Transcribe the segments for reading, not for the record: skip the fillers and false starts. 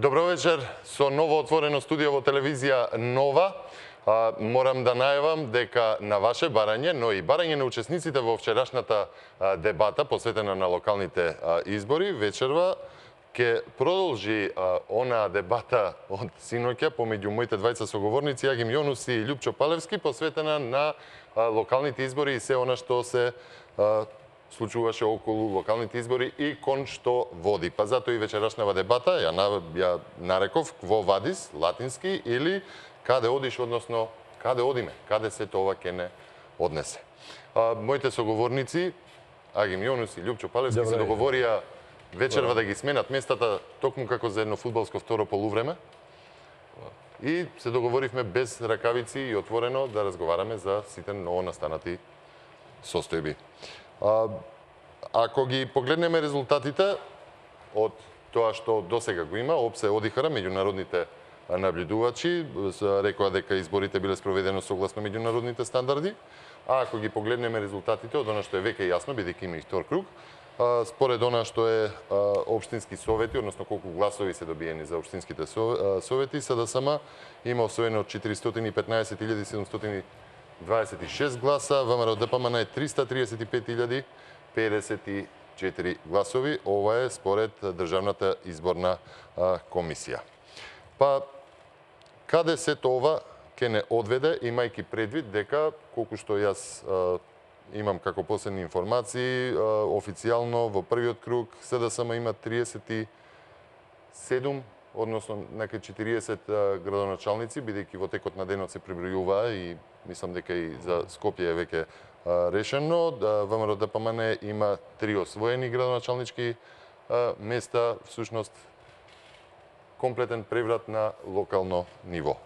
Добро вечер, со ново отворено студио во телевизија Нова. Морам да најавам дека на ваше барање, но и барање на учесниците во вчерашната дебата посветена на локалните избори, вечерва ќе продолжи она дебата од синоќа помеѓу моите двајца соговорници Агим Јонус и Љупчо Палевски, посветена на локалните избори и се она што се случуваше околу локалните избори и кон што води. Па затоа и вечерашнава дебата ја нареков «Кво вадис?» латински, или каде одиш, односно каде одиме, каде се тоа ќе не однесе. Моите соговорници Агим Јонус и Љупчо Палевски се договорија вечерва да ги сменат местата токму како за едно фудбалско второ полувреме. И се договоривме без ракавици и отворено да разговараме за сите новонастанати состојби. Ако ги погледнеме резултатите од тоа што досега го има, ОПСЕ одихара меѓународните наблюдувачи, рекоа дека изборите биле спроведено согласно меѓународните стандарди, а ако ги погледнеме резултатите од она што е веќе јасно, бидејќи има и втор круг, според она што е општински совети, односно колку гласови се добиени за општинските совети, СДСМ има освоено 415.726 гласа, ВМРО ДПМН е 335.054 гласови. Ова е според Државната изборна комисија. Па, каде се тоа ќе не одведе, имајќи предвид дека, колку што јас имам како последни информации, официјално во првиот круг СДСМ има 37, односно некај 40 градоначалници, бидејќи во текот на денот се пребројува и мислам дека и за Скопје е веќе решено. ВМРО ДПМН има 3 освоени градоначалнички места, всушност комплетен преврат на локално ниво.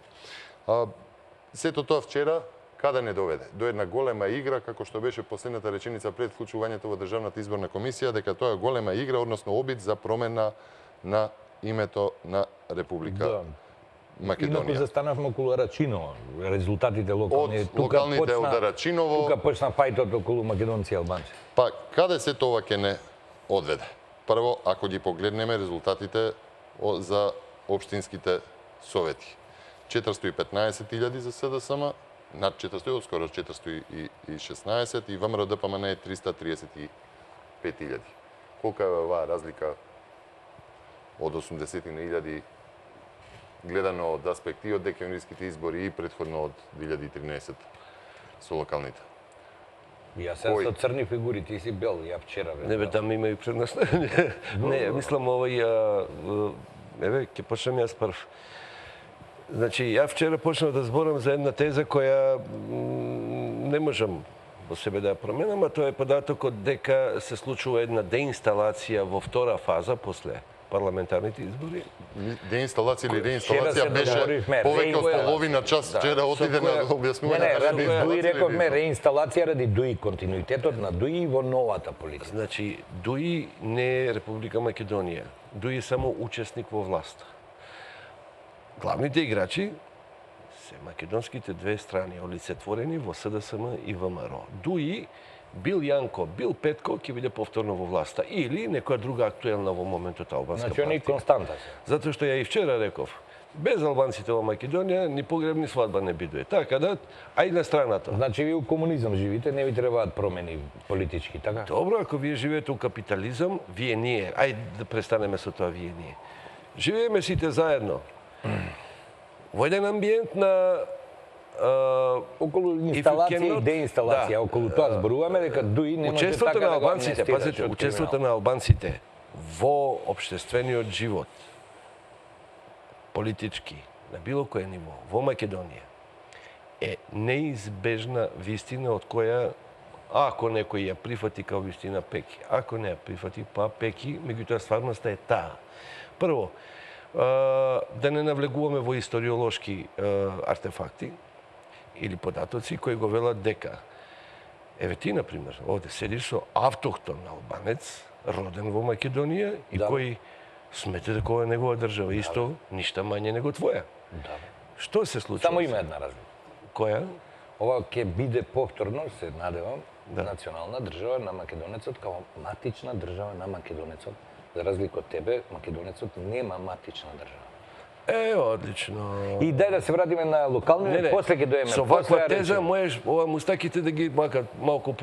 Сето тоа вчера каде не доведе? До една голема игра, како што беше последната реченица пред вклучувањето во Државната изборна комисија, дека тоа е голема игра, односно обид за промена на името на Република Македонија. Инаку застанавме околу Рачиново, резултатите локални. Од локалните од Рачиново. Тука почна фајтот околу македонци и албанци. Па, каде се тоа ќе не одведе? Прво, ако ги погледнеме резултатите за општинските совети. 415.000 за СДСМ, над 400, скоро 416 и ВМРО ДПМН е 335.000. Колка е оваа разлика од 80.000 гледано од аспекти од декемвриските избори и предходно од 2013 со локалните? Јас се со црни фигури, ти си бел, ја вчера бе. Не бе, там има и пред нас. Не, мислам овој... Еве, ќе почнем јас прв. Значи, ја вчера почнав да зборам за една теза која не можам во себе да ја променам, а тоа е податокот дека се случува една деинсталација во втора фаза после парламентарните избори. Деинсталација или реинсталација беше повеќе од половина час вчера отиде на објаснување. Не, ради ДУИ рековме реинсталација ради ДУИ, континуитетот на ДУИ во новата политика. Значи, ДУИ не е Република Македонија. ДУИ е само учесник во власт. Главните играчи се македонските две страни, олицетворени во СДСМ и ВМРО. ДУИ, бил Јанко, бил Петко, ќе биде повторно во власта. Или некоја друга актуелна во моментот албанска партија. Значи, они константа се. Затоа што ја и вчера реков, без албанците во Македонија, ни погреб, ни свадба не бидуе. Така да, ај на страната. Значи, ви у комунизам живите, не ви требаат промени политички, така? Добро, ако вие живеете у капитализам, вие ние, ај да престанеме со тоа вие ние. Живееме сите заедно. Во еден амбиент на околу инсталација и деинсталација, околу тоа зборуваме дека ДУИ не може така да го амнестира. Пазете, учеството на албанците во општествениот живот, политички, на било кое ниво, во Македонија, е неизбежна вистина од која, ако некој ја прифати као вистина пеки, ако не ја прифати, па пеки, меѓутоа стварноста е таа. Прво, да не навлегуваме во историолошки артефакти или податоци кои го велат дека еве ти, например, овде седиш со автохтон албанец, роден во Македонија и кој смета дека ова е негова држава, исто ништа мање него твоја. Што се случува? Само има една разлика. Која? Ова ќе биде повторно, се надевам, национална држава на македонецот, као матична држава на македонецот за разлика од тебе, македонецот нема матична држава. Одлично. И дај да се вратиме на локални, после ќе доеме. Со ваква теза можеш ова мустаките да ги макар малку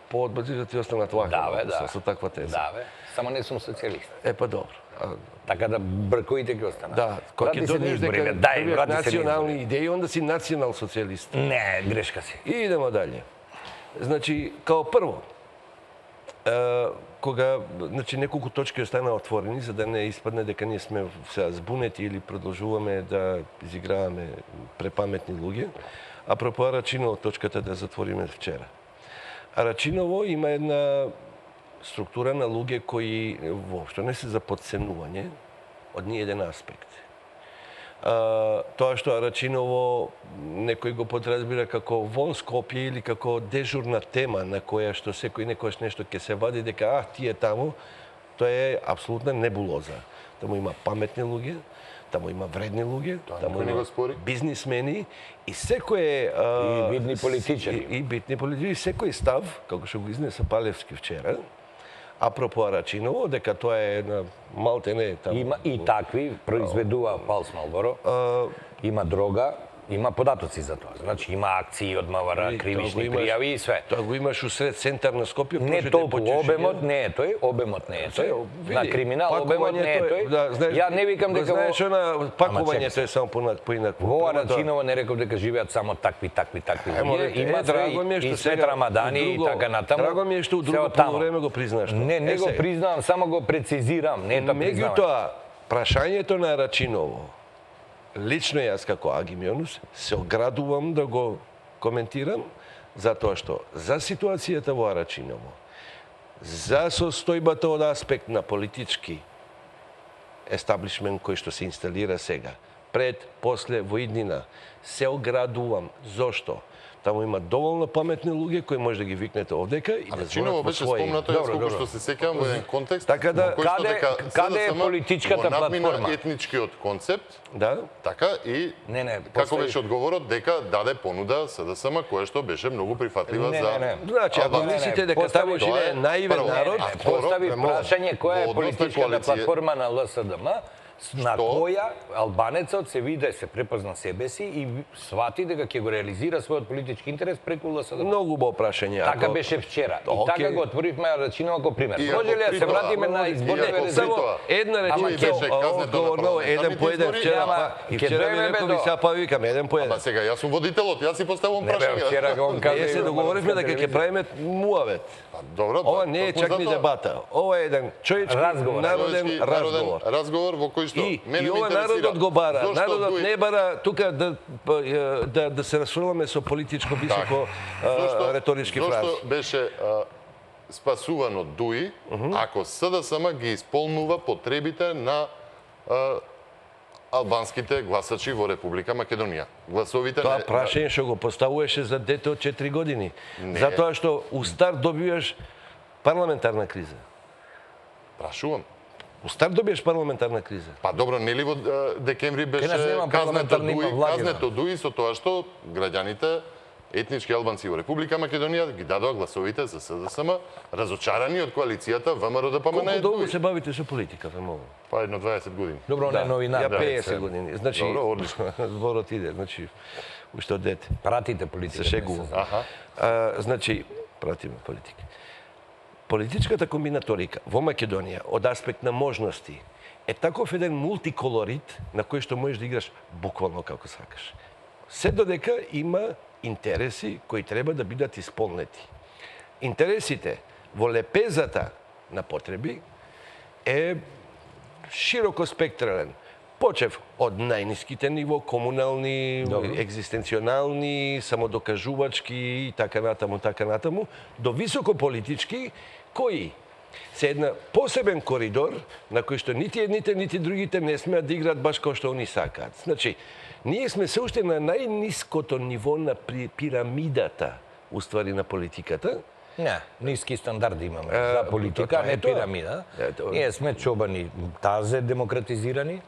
поодбазират и останат лака. Со таква теза. Да, бе. Само не сум социјалист. Па добро. Така да брковите ги останат. Да, кога ќе додеш дека првиот национални идеи, онда си национал социјалист. Не, грешка си. И идемо далje. Значи, као прво, кога неколку точки останаа отворени, за да не испадне дека ние сме сега збунети или продолжуваме да изиграваме препаметни луѓе, апропо Арачиново точката да затвориме вчера. Арачиново има една структура на луѓе кои воопшто не се за подценување од ни еден аспект. Тоа што Арачиново некој го подразбира како вон Скопје или како дежурна тема на која што секој некојаш нешто ќе се вади дека тие таму, тоа е апсолутна небулоза. Таму има паметни луѓе, таму има вредни луѓе, таму има бизнисмени и секој и видни политичари. И битни политичари, секој став, како што го изнесе Палевски вчера, апропо Арачиново, дека тоа е една малтене таму. Има и такви, произведува Палс Малборо, има дрога, има податоци за тоа. Значи има акции од МВР, кривични пријави и све. Тоа го имаш усред центар на Скопје. Не толку, обемот не е тој, обемот не е тој. На криминал обемот не е тој. Ја не викам дека знаеш на пакувањето е само поинакво. Во Арачиново не реков дека живеат само такви луѓе. Има и Свет Рамадани и така натаму. Драго ми е што у друго полувреме го признаш. Не го признавам, само го прецизирам, не тоа признавам. Меѓутоа, прашањето на Арачиново, лично јас како Агимионус се оградувам да го коментирам, затоа што за ситуацијата во Арачиново, за состојбата од аспект на политички естаблишмент кој што се инсталира сега, пред, после, во иднина, се оградувам. Зошто? Таму има доволно паметни луѓе кои може да ги викнете овдека и да Арачиново беше спомнато, јас колку што се сеќавам во еден контекст, така да каде е политичката платформа? Етничкиот концепт. Да. Така и како беше одговорот дека даде понуда СДСМ која што беше многу прифатлива за. Значи, ако мислите дека таму живее наивен народ, постави прашање која е политичката платформа на ЛСДМ, на која албанецот се виде, се препозна себе си и свати дека ќе го реализира својот политички интерес преку ЛСДМ. Многу убаво прашање. Така беше вчера. И така го отворивме Арачиново како пример. Може ли да се вратиме на изборните резултати? Една реченица, одговор еден по еден вчера, и вчера ми рекови сега па викам еден по еден. Ама сега јас сум водителот, јас си поставувам прашање. Вчера го он каза. Ние се договоривме дека ќе правиме муавет. Добро. Ова не е чак ни дебата. Ова е еден човечки народен разговор. Разговор во кој што и ова народот го бара. Народот не бара тука да се расфрламе со политичко високо реторички фрази. Зошто беше спасувано ДУИ, ако СДСМ ги исполнува потребите на албанските гласачи во Република Македонија. Гласовите тоа прашање што го поставуваше за дете од 4 години. Затоа што у старт добиваш парламентарна криза. Прашувам. У старт добиеш парламентарна криза. Па добро, нели во декември беше казнето ДУИ со тоа што граѓаните етнички албанци во Република Македонија ги дадоа гласовите за СДСМ, разочарани од коалицијата ВМРО-ДПМН. Колку долго се бавите со политика, Фемово? Па едно 20 години. Добро, не новина. Ја 50 години. Значи, добро, одлично. Зборот иде, значи уште од дете. Пратите политика. Се шегувам. Значи, пратиме политика. Политичката комбинаторика во Македонија од аспект на можности е таков еден мултиколорит на кој што можеш да играш буквално како сакаш. Се додека има интереси кои треба да бидат исполнети. Интересите во лепезата на потреби е широко спектрален. Почев од најниските ниво, комунални, екзистенционални, самодокажувачки и така натаму, до високо политички, кои се една посебен коридор на кој што нити едните, нити другите не смеат да играат баш како што они сакаат. Значи, ние сме се уште на најниското ниво на пирамидата, уствари на политиката. Не, ниски стандарди имаме за политика, не пирамида. Ние сме чобани, тазе демократизирани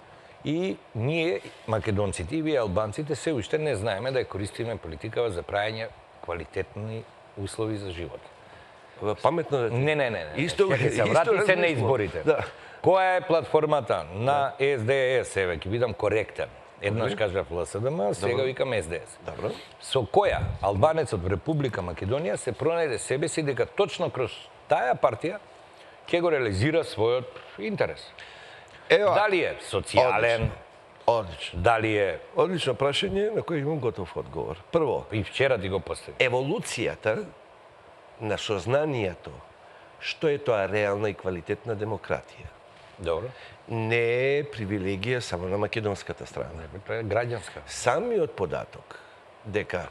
и ние, македонците и вие албанците, се уште не знаеме да ја користиме политика за правење квалитетни услови за живот. Паметно да ти. Не. Исто се врати се на изборите. Да. Која е платформата на СДС? Еве, ќе бидам коректен. Еднаш кажав ЛСДМ, сега викам СДС. Добро. Со која албанецот во Република Македонија се пронајде себе си дека точно кроз таа партија ќе го реализира својот интерес. Ева, Дали е социјален, одлично. дали е... Одлично прашање на кој имам готов одговор. Прво, И вчера ти го постави. еволуцијата на сознанието што е тоа реална и квалитетна демократија Добро. не е привилегија само на македонската страна. Тоа е граѓанска. Самиот податок дека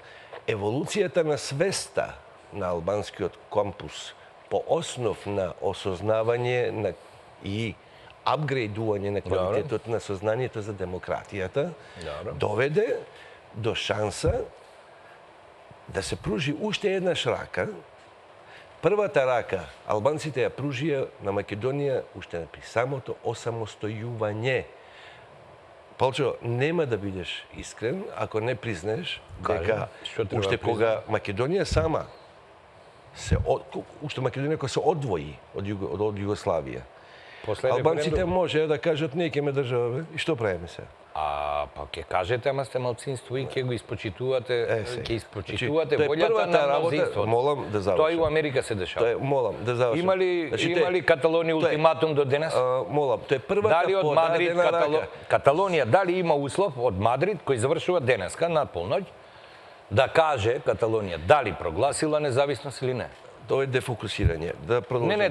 еволуцијата на свеста на албанскиот кампус по основ на осознавање на и апгрейдување на квалитетот на сознанието за демократијата Добро. доведе до шанса да се пружи уште еднаш рака. Првата рака албанците ја пружија на Македонија уште при самото осамостојување. Палчо, нема да бидеш искрен ако не признаеш дека што треба уште да кога Македонија сама уште Македонија кога се одвои од Југославија, После албанците референдум. може да кажат не ќе ме држава, бе. И што правиме се? А, па ќе кажете, ама сте малцинство и ќе го испочитувате, сега. ќе испочитувате Значи, тоа е волјата првата на работа. мнозинството. Молам да завршам. Тоа и во Америка се дешава. Тоа е, молам да завршам. Има ли Каталонија ултиматум до денес? Молам, тоа е првата Дали од Мадрид, подадена рака. Каталонија, дали има услов од Мадрид, кој завршува денеска на полноќ, да каже Каталонија дали прогласила независност или не? Тоа е дефокусирање. Да продолжам. Не,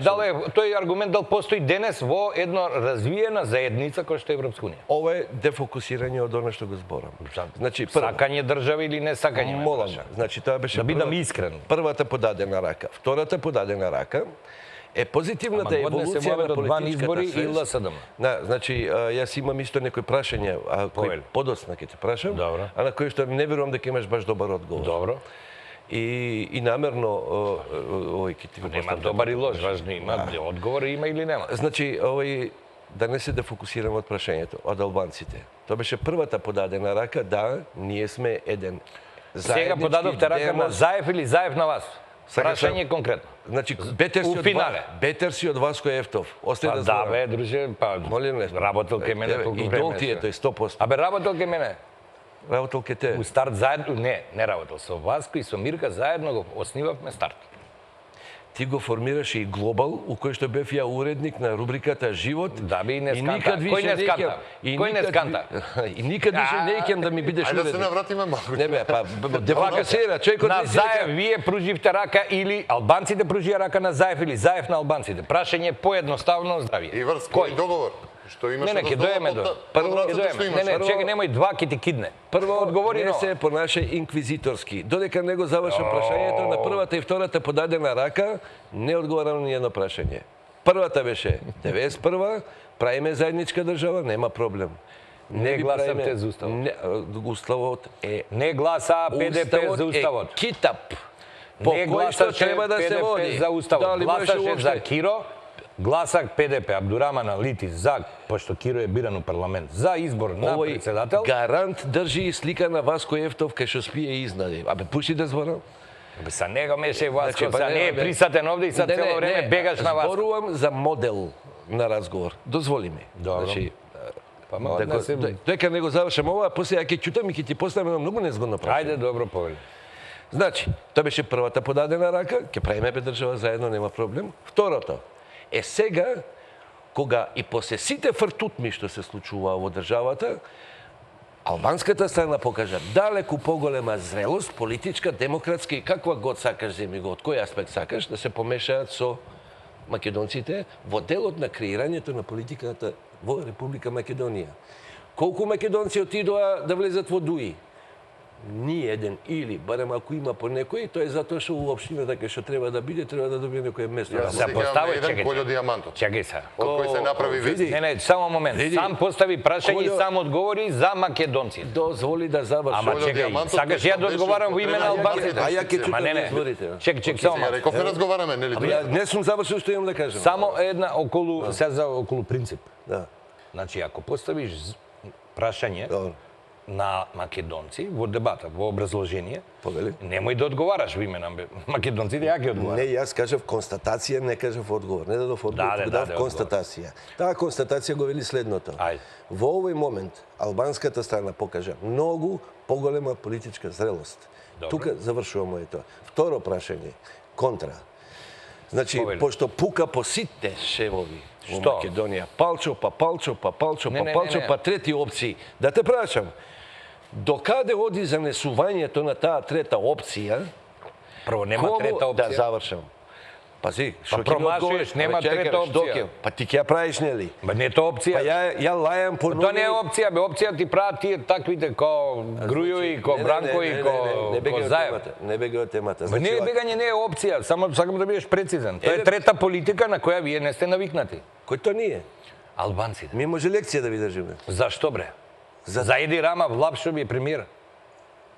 тој аргумент дал постои денес во едно развиена заедница која што е Европска унија. Ова е дефокусирање од она што го зборам. Значи, прво, Сакање држави или не сакање? ме молам, праша. значи тоа беше Да бидам прва- искрен. Првата подадена рака. Втората подадена рака е позитивната Ама годне се еволуција води на до два политичката избори и свест. ЛСДМ. Да, значи, јас имам исто некои прашања, кои Повели. подоцна ќе те прашам, Добро. а на кои што не верувам дека имаш баш добар одговор. Добро. И намерно овој ќе ти го Нема поставам. добар и лош, важно има одговор има или нема. Значи, овој да не се дефокусирам од прашањето од албанците. Тоа беше првата подадена рака, да, ние сме еден Сега заеднички подадовте рака на демос- Заев или Заев на вас? Сакаш Прашање конкретно. Значи, бетер си У од финале. бетер си од Васко Ефтов. Остај Па да да зборам. бе, друже, па Молим не. работел ке мене толку И време. дол ти е тој 100%. Абе работел ке мене. Работел ке те. У старт заедно, не работел со Васко и со Мирка заедно го основавме старт. Ти го формираше и Глобал, у кој што бев ја уредник на рубриката Живот. Да бе, и не И сканта. никад Кој више не не сканта? ќам- и Кој не никад сканта? И никад више не ќам да ми бидеш Ајде да се уредник. навратиме малку. Не бе, па дефокусира, човекот На не си Заев дека- вие пруживте рака или албанците пружија рака на Заев или Заев на албанците? Прашање поедноставно здравје. И врз Кој? кој договор? Што имаш Не, ќе доеме до. Прво Ќе доеме. Не, не, чекај, немој два ќе ти кидне. Прво, одговори не на се понаше инквизиторски. Додека не го завршам прашањето на првата и втората подадена рака, не одговарам ни едно прашање. Првата беше 91-а, правиме заедничка држава, нема проблем. Не ви гласавте правиме- за Уставот. Не, Уставот е Не гласа ПДП за Уставот. Е китап по Не кој што гласаше треба да се ПДП води. за Уставот. Дали можеше Гласаше уопште? за Киро, гласак ПДП, Абдураман Алити за, пошто Киро е биран у парламент, за избор на Овој председател. гарант држи и слика на Васко Ефтов кај што спие изнади. Абе пушти да зборам. Бе, са него меше Васко, Значи, па са не е бе. присатен овде и са Не, цело не, време не, бегаш на Васко. Зборувам за модел на разговор. Дозволи ми. Добро. Значи, Па ма однесе... дека не го завршам ова, а после ја ќе чутам и ќе ти поставам едно многу незгодно прашање. Ајде, добро, повели. Значи, тоа беше првата подадена рака, ќе правиме бе држава заедно, нема проблем. Второто е сега, кога и после сите фртутми што се случуваа во државата, албанската страна покажа далеку поголема зрелост, политичка, демократска и каква год сакаш, земи го, од кој аспект сакаш, да се помешаат со македонците во делот на креирањето на политиката во Република Македонија. Колку македонци отидоа да влезат во ДУИ? Ни еден или, барем ако има по некој, тоа е затоа што у општината кај што треба да биде, треба да добие некој место. Јас Се постави, еден чекај. Колјо Диамантов, Чекај се. од кој се направи Види. вест. Не, само момент. Види. Сам постави прашање и Колјо- сам одговори за македонците. Дозволи да завршам. Ама Колјо чекај, Диамантов, сакаш кој ја што да одговарам во име на беше албанците? А ја ќе Ама чутам не, не. изборите. Чекај, само Ја малку. реков не разговараме, нели? Ја не сум завршил што имам да кажам. Само една околу, сега за околу принцип. Да. Значи, ако поставиш прашање, Добро. на македонци во дебата, во образложение. Повели. Немој да одговараш во име на македонците, ја ќе одговарам. Не, јас кажав констатација, не кажав одговор. Не дадов одговор, Да, туку дадов констатација. Таа констатација го вели следното. Ајде. Во овој момент албанската страна покажа многу поголема политичка зрелост. Добро. Тука завршувам моето. Второ прашање, контра. Значи, Повели. пошто пука по сите шевови во Што? Македонија, Палчо, па Палчо, па Палчо, Не, па не, Палчо, не, не. па трети опции. Да те прашам, до каде оди занесувањето на таа трета опција? Прво, нема трета опција. Да, завршам. Пази, што ќе ми промашуваш, одговориш? нема Чекај, трета што опција. ќе? Па ти ќе ја правиш, нели? Ба не тоа опција. Па ја лајам по Тоа не е опција, бе, опција ти прават тие таквите ко Грујови, ко Бранкови, ко Заев. Не бега од темата. Ба не е бегање, не е опција, само сакам да бидеш прецизен. Тоа е трета политика на која вие не сте навикнати. Кој тоа ние? Албанците. Ми може лекција да ви држиме. Зашто бре? За- За Еди Рама Влап што би е премиер.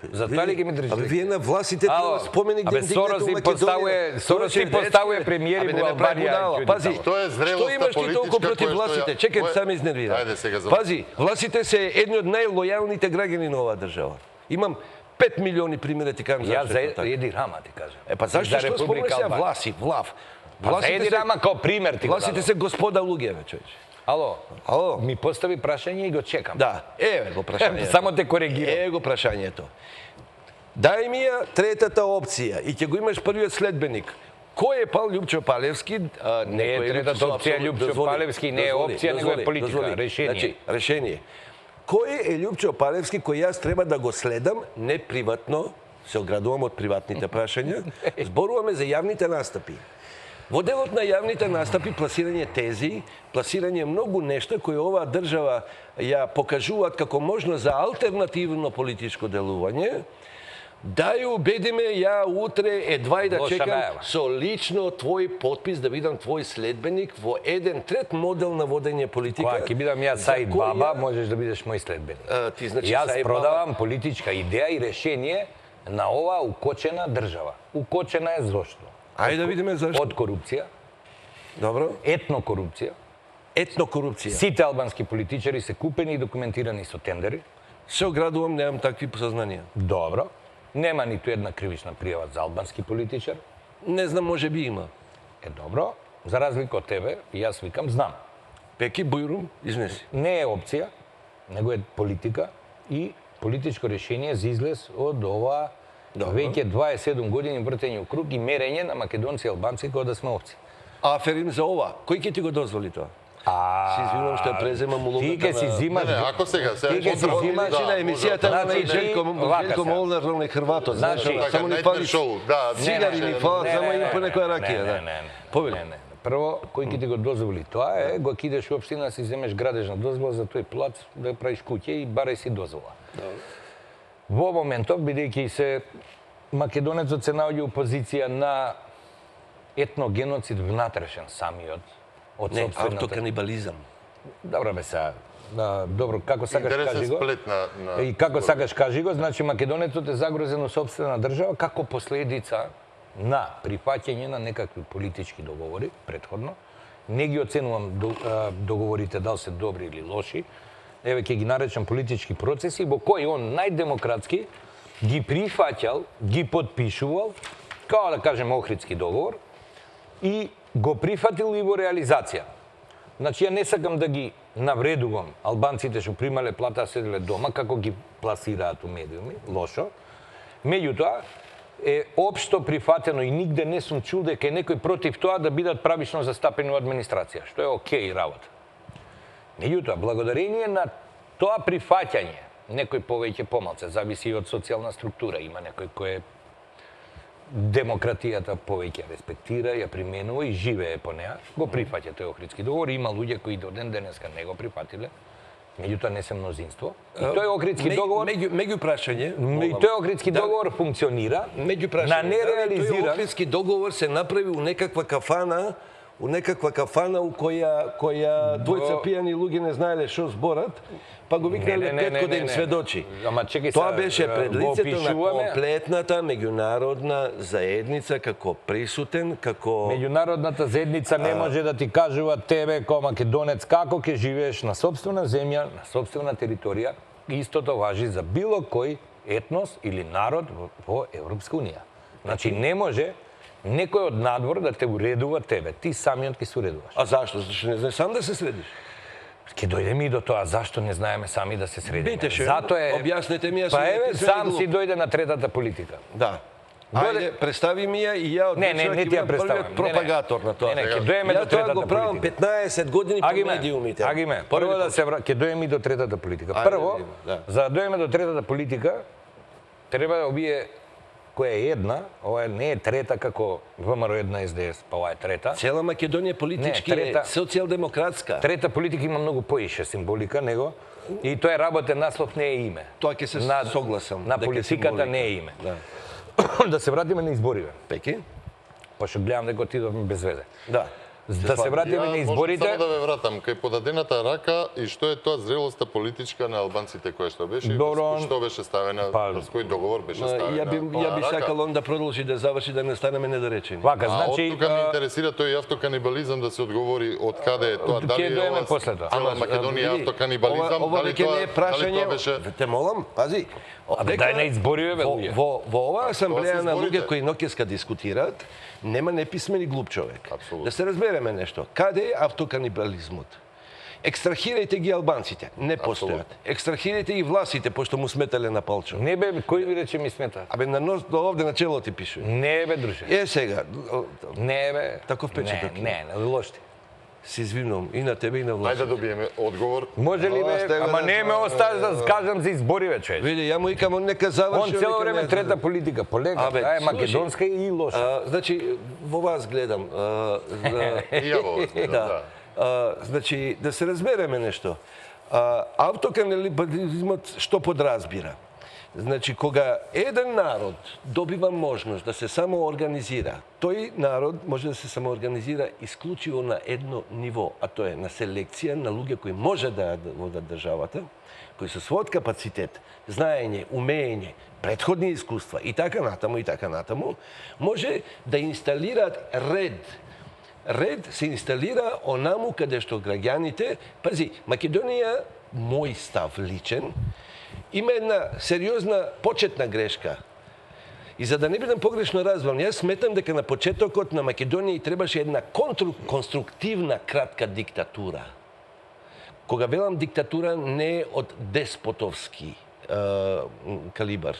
За тоа ли ги ми држите? Абе вие на властите треба споменик абе, ден дигнете Сорос у и Македонија. поставува- Сорос и поставува премиери во Албанија. Пази, Што е зрелоста што имаш ти толку политичка против која што ја- властите? Чекај, која- сам изнервира. Ајде сега за- Пази, властите се едни од најлојалните граѓани на оваа држава. Имам 5 милиони примери ти кажам Ја зашто за е тоа така. Еди Рама ти кажам. Е па зашто За што спомнеш Република ја Албанија. власи, влав? Па за Власите Еди се- Рама као пример ти го Власите дадов. се господа луѓе, бе, човече. Ало, Ало. ми постави прашање и го чекам. Да, еве го прашањето. Само те коригирам. Еве го прашањето. Дај ми ја третата опција и ќе го имаш првиот следбеник. Кој е Пал Љупчо Палевски? Не е третата опција Љупчо Палевски, не е опција, него е политика, решение. Значи, решение. Кој е Љупчо Палевски кој јас треба да го следам не приватно, се оградувам од приватните прашања, зборуваме за јавните настапи. Во делот на јавните настапи пласирање тези, пласирање многу нешта кои оваа држава ја покажуваат како можност за алтернативно политичко делување, да ја убедиме ја утре едва и да Лоша чекам најава. со лично твој подпис да бидам твој следбеник во еден трет модел на водење политика. Кога ќе бидам ја за Саид кој Баба, ја- можеш да бидеш мој следбеник. Ти значи Јас Саид Баба. продавам политичка идеја и решение на оваа укочена држава. Укочена е зошто? Ајде да видиме зашто. Од корупција, Добро. етнокорупција. Етнокорупција. Сите албански политичари се купени и документирани со тендери. Се оградувам, немам такви сознанија. Добро. Нема ниту една кривична пријава за албански политичар. Не знам, може би има. Е добро. За разлика од тебе, јас викам знам. Пеки Бујрум, изнеси. Не е опција, него е политика и политичко решение за излез од ова Добро. веќе 27 години вртење у круг и мерење на македонци и албанци кои да сме опција. Аферим за ова. Кој ќе ти го дозволи тоа? Се извинувам што ја преземам улогата Ти ќе си на- зимаш... Не, ако сега Ти ќе си контра- зимаш... Значи на емисијата Значи, на Желко вака Желко сега. Молнар на Хрватот, знаеш, Значи, само ни Nightmare фали Show, да, цигари ни фалат, само и по некоја ракија, да. Не. Повели. Не. Прво, кој ќе ти го дозволи тоа е, го кидеш у општина да си земеш градежна дозвола за тој плац да правиш куќе и барај си дозвола. Во моментов, бидејќи се македонецот се наоѓа у позиција на етногеноцид внатрешен самиот од Не, сопствената. автоканибализам. Добро бе сега. Добро, како сакаш кажи Интересен го. сплет на... И како сакаш кажи го, значи македонецот е загрозен од сопствена држава како последица на прифаќање на некакви политички договори претходно. Не ги оценувам договорите дали се добри или лоши. Еве ќе ги наречам политички процеси во кои он најдемократски ги прифаќал, ги подпишувал, како да кажем Охридски договор и го прифатил и во реализација. Значи, ја не сакам да ги навредувам албанците што примале плата, седеле дома, како ги пласираат у медиуми, лошо. Меѓутоа, е општо прифатено и нигде не сум чул дека е некој против тоа да бидат правично застапени во администрација, што е окей работа. Меѓутоа, благодарение на тоа прифаќање, некој повеќе помалце, зависи и од социјална структура, има некој кој е демократијата повеќе респектира, ја применува и живее по неа, го прифаќа тој Охридски договор. Има луѓе кои до ден денеска не го прифатиле, меѓутоа не се мнозинство. И тој Охридски договор, Меѓу прашање, и тој Охридски договор функционира меѓу на прашање. Тој нереализиран. Охридски договор се направи у некаква кафана у која двојца пијани луѓе не знаеле што зборат, па го викнале Петко да им сведочи. Ама чекај Тоа сега, беше пред лицето на опишуваме- комплетната меѓународна заедница како присутен, како... Меѓународната заедница не може да ти кажува тебе, како македонец, како ќе живееш на сопствена земја, на сопствена територија, истото важи за било кој етнос или народ во Европска унија. Значи не може некој од надвор да те уредува тебе. Ти самиот ќе се уредуваш. А зашто? Зашто не знаеш сам да се средиш? Ќе дојдеме и до тоа, зашто не знаеме сами да се средиме. Битеше, објаснете ми ја. Па еве, сам си дојде на третата политика. Да. Ајде, представи ми ја и ја од не ти ја представам. Пропагатор на тоа. Не, ќе дојдеме до третата политика. Ја тоа го правам 15 години по медиумите. Агиме, прво да се ќе дојдеме и до третата политика. Прво, за да дојдеме до третата политика, треба да овие која е една, ова не е трета како ВМРО една СДС, па ова е трета. Цела Македонија политички е социјалдемократска. Трета политика има многу поише символика него и тоа е работен наслов, не е име. Тоа ќе се согласам. На политиката не е име. Да се вратиме на изборите. Пеки? Пошто гледам дека отидовме без везе. Да. Да се вратиме на изборите. Само да ве вратам кај подадената рака и што е тоа зрелоста политичка на албанците која што беше, што беше ставена, врз кој договор беше ставена. Ја би сакал он да продолжи да заврши да не станеме недоречени. Вака, значи, од тука ме интересира тој автоканибализам да се одговори од каде е тоа, дали е ова цела Македонија автоканибализам, дали тоа беше. Те молам, пази. Дај на избориве бе луѓе. Во оваа асамблеја на луѓе кои ноќеска дискутираат, нема неписмени глуп човек. Да се разбереме нешто. Каде е автоканибализмот? Екстрахирајте ги албанците, не постојат. Екстрахирајте и власите, пошто му сметале на палчо. Не бе, кој ви рече ми смета? Абе, на нос до овде на чело ти пишува. Не бе, друже. Е, сега. Не бе. Таков печаток. Не, лошти. Се извинувам и на тебе и на властите. Ајде да добиеме одговор. Може ли бе, ама не ме остави да скажам за избориве, човек. Види, ја му икам, нека заврши. Он цело време трета политика, полека, таа е македонска и лоша. Значи, во вас гледам. И ја во вас гледам, да. Значи, да се разбереме нешто. Автоканибализмот што подразбира? Значи, кога еден народ добива можност да се самоорганизира, тој народ може да се самоорганизира исклучиво на едно ниво, а тоа е на селекција на луѓе кои може да водат државата, кои со својот капацитет, знаење, умење, претходни искуства и така натаму, може да инсталираат ред. Ред се инсталира онаму каде што граѓаните, пази, Македонија, мој став личен, има една сериозна почетна грешка. И за да не бидам погрешно разбран, јас сметам дека на почетокот на Македонија требаше една конструктивна кратка диктатура. Кога велам диктатура, не од деспотовски калибар,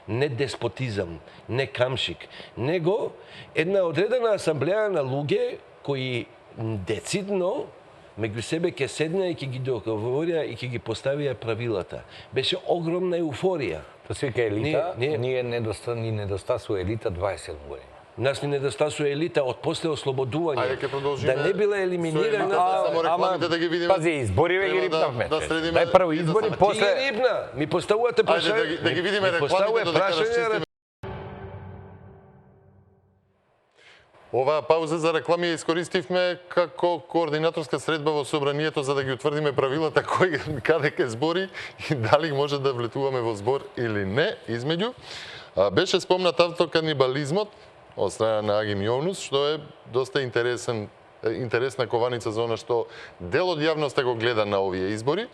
не деспотизам, не камшик, него една одредена асамблеја на луѓе кои децидно меѓу себе ќе седнеа и ќе ги договорија и ќе ги поставија правилата. Беше огромна еуфорија. Тоа се вика елита, ние недостасува елита 27 години. Нас ни недостасува елита од после ослободување. Ајде ќе продолжиме. Да не била елиминирана. Само рекламите да ги видиме. Пази, избориве ги рипнавме. Дај прво избори, Ти после ги рипна. Ми поставувате прашање. Ајде да ги видиме рекламите додека расчистиме. Оваа пауза за реклами ја искористивме како координаторска средба во собранието за да ги утврдиме правилата кој каде ќе збори и дали може да влетуваме во збор или не измеѓу. Беше спомнат автоканибализмот од страна на Агим Јовнус, што е доста интересна кованица за она што дел од јавноста го гледа на овие избори.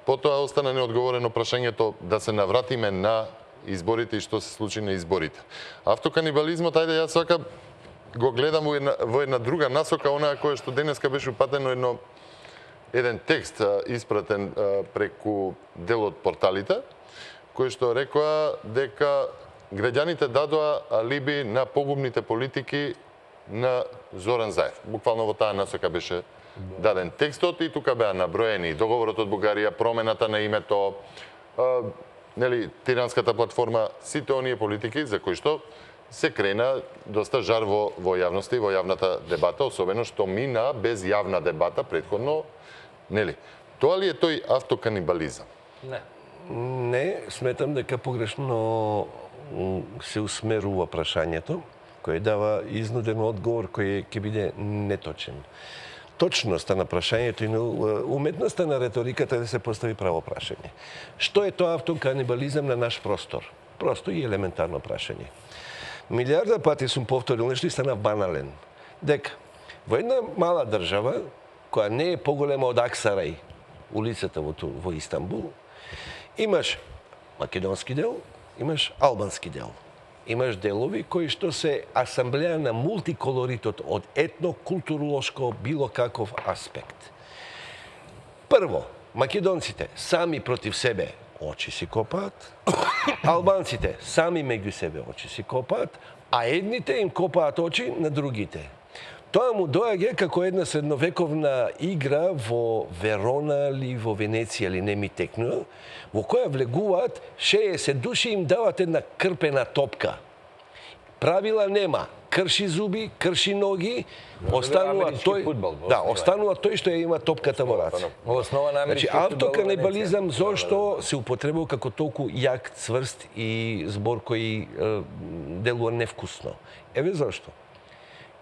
Потоа остана неодговорено прашањето да се навратиме на изборите и што се случи на изборите. Автоканибализмот, ајде јас сака го гледам во една друга насока, онаа која што денеска беше упатено еден текст испратен преку дел од порталите, кој што рекоа дека граѓаните дадоа алиби на погубните политики на Зоран Заев. Буквално во таа насока беше даден текстот и тука беа наброени договорот од Бугарија, промената на името, тиранската платформа, сите оние политики за кои што се крена доста жар во јавноста и во јавната дебата, особено што мина без јавна дебата претходно, нели? Тоа ли е тој автоканибализам? Не. Не, сметам дека погрешно се усмерува прашањето, кој дава изнуден одговор кој ќе биде неточен. Точноста на прашањето и уметноста на реториката е да се постави право прашање. Што е тоа автоканибализам на наш простор? Просто и елементарно прашање. Милиарда пати сум повторил нешто и стана банален. Дека во една мала држава, која не е поголема од Аксарај, улицата во Истанбул, Имаш македонски дел, имаш албански дел. Имаш делови кои што се асамблеја на мултиколоритот од етно-културолошко било каков аспект. Прво, македонците сами против себе очи си копаат, албанците сами меѓу себе очи си копаат, а едните им копаат очи на другите. Тоа му доаѓа како една средновековна игра во Верона или во Венеција, или не ми текнува, во која влегуваат 60 души, им дават една крпена топка. Правила нема. Крши зуби, крши ноги, останува тој, останува тој што ја има топката во раце. Основа на Значи, амерички фудбал. автоканибализам зошто се употребува како толку јак, цврст и збор кој делува невкусно. Еве зашто.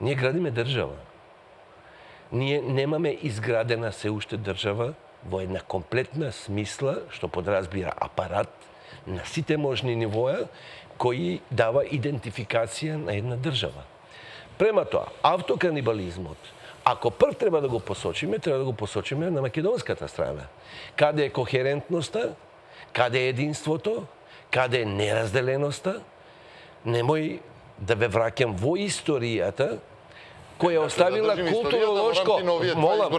Ние градиме држава. Ние немаме изградена се уште држава во една комплетна смисла, што подразбира апарат на сите можни нивоја, кои дава идентификација на една држава. Према тоа, автоканибализмот, ако прв треба да го посочиме, треба да го посочиме на македонската страна. Каде е кохерентноста, каде е единството, каде е неразделеноста, немој да ве враќам во историјата, која оставила културолошко, молам,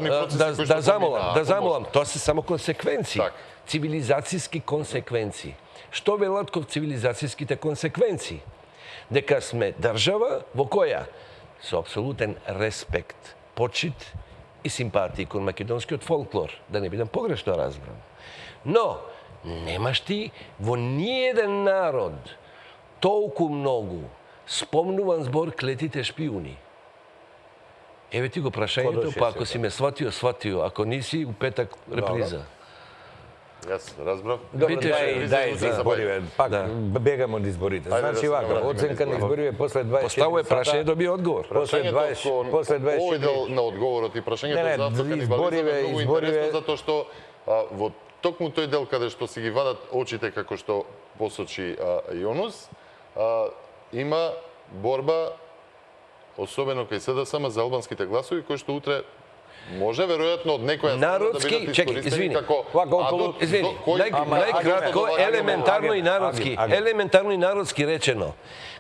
да замолам, тоа се само консеквенции, цивилизацијски консеквенции. Што велат кон цивилизацијските консеквенции? Дека сме држава во која со апсолутен респект, почит и симпатија кон македонскиот фолклор, да не бидам погрешно разбран. Но немаш ти во ниеден народ толку многу спомнуван збор клетите шпиуни. Еве ти го прашањето, па ако си ме сватио, сватио, ако ниси, у петак реприза. Јас разбрав. Добро, дај избориве. Пак бегаме од изборите. Значи вака, оценка на избориве после 24 Поставува прашање, доби одговор. После 24 овој дел на одговорот и прашањето за автоканибализам е многу интересно затоа што во токму тој дел каде што си ги вадат очите како што посочи Јонус, има борба особено кај СДСМ за албанските гласови кои што утре може веројатно од некоја страна да бидат искористени како адут. Извини, најкратко, елементарно и народски речено.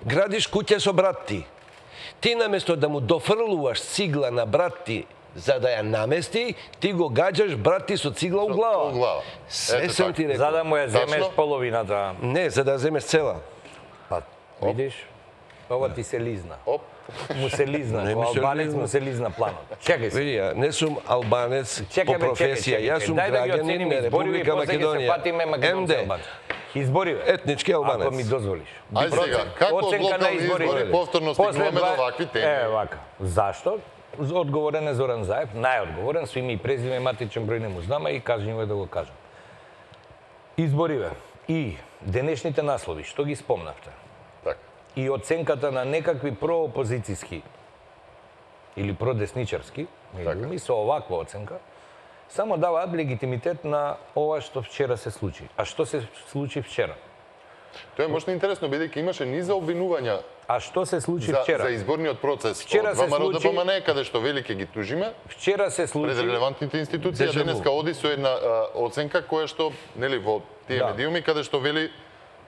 Градиш куќа со брат ти. Ти наместо да му дофрлуваш цигла на брат ти за да ја намести, ти го гаѓаш брат ти со цигла у глава. Се сум ти рекол. За да му ја земеш половината. Не, за да ја земеш цела. Па, видиш? Ова ти се лизна. Му се лизна, албанец му се лизна планот. Чекај се. Види, не сум албанец по професија, јас сум граѓанин на Република Македонија. МД. Избориве. Етнички албанец. Ако ми дозволиш. Ајде сега, како од локални избори повторно стигнуваме до овакви теми? Вака. Зашто? Одговорен е Зоран Заев, најодговорен, со име и презиме, матичен број не му знама и кажнjivo е да го кажам. Избориве и денешните наслови, што ги спомнавте, и оценката на некакви проопозицијски или продесничарски медиуми со оваква оценка, само даваат легитимитет на ова што вчера се случи. А што се случи вчера? Тоа е можно интересно, бидејќи имаше низ обвинувања. А што се случи вчера? За изборниот процес. Вчера се случи ДПМН, каде што вели ќе ги тужиме. Вчера се случи пред релевантните институции, денеска оди со една оценка која што нели во тие медиуми каде што вели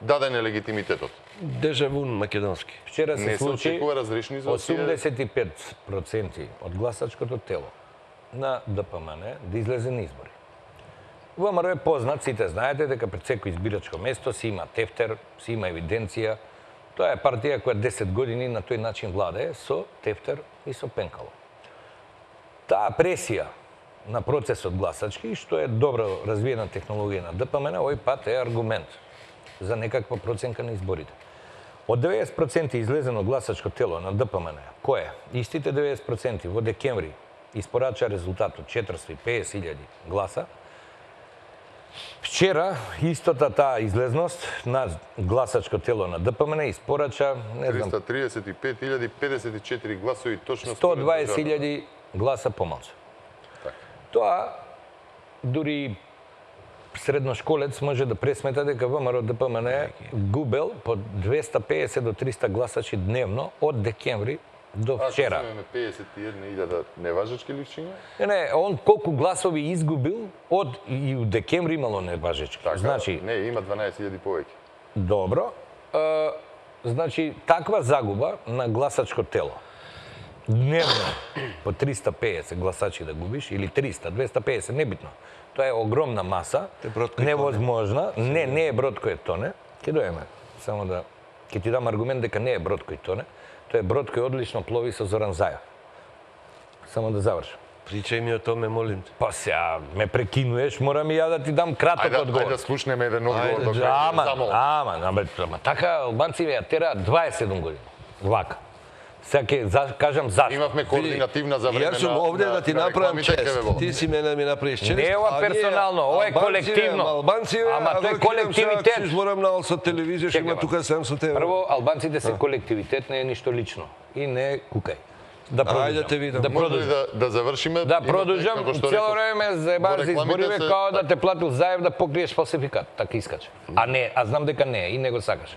даден е легитимитетот. Дежавун македонски. Вчера се случи 85% од гласачкото тело на ДПМН да излезе на избори. ВМРО е познат, сите знаете дека пред секој избирачко место си има тефтер, си има евиденција. Тоа е партија која 10 години на тој начин владее со тефтер и со пенкало. Таа пресија на процесот гласачки, што е добро развиена технологија на ДПМН, овој пат е аргумент за некаква проценка на изборите. Од 90% излезено гласачко тело на ДПМН, кое? Истите 90% во декември испорача резултатот 450.000 гласа. Вчера истата таа излезност на гласачко тело на ДПМН испорача, не знам, 335.054 гласови точно 120.000 гласа помалку. Тоа дури средношколец може да пресмета дека ВМРО ДПМН губел по 250 до 300 гласачи дневно од декември до вчера. 51.000 неважечки личиња? Не, он колку гласови изгубил и у декември имало неважечки. Така, Значи, не, има 12.000 повеќе. добро. Значи, таква загуба на гласачко тело. Дневно по 350 гласачи да губиш, или 300, 250, небитно. Тоа е огромна маса, невозможна. Не е брод кој тоне. Ке дојме, само да... Ке ти дам аргумент дека не е брод кој тоне. Тоа е брод кој одлично плови со Зоран Заев. Само да завршам. Причај ми о томе, молим те. Па сега ме прекинуеш, морам и ја да ти дам краток одговор. Ајде да слушнеме еден одговор до крај. Ама така албанци ја тераат 27 години. Вака. Сега ќе кажам зашто. Имавме координативна за време Јас сум овде да ти направам чест. Ти си мене ми направиш чест. Не е ова персонално, ова е колективно. Албанциве, ама тоа е колективитет. Изборам на со телевизија, што има тука сам со тебе. Прво, албанците се колективитет, не е ништо лично. И не кукај. Да продолжам. Ајде те видам. Да завршиме. Да продолжам, цело време заебаш за избориве као да те платил Заев да покриеш фалсификат, така искаче. А знам дека не е и не го сакаш.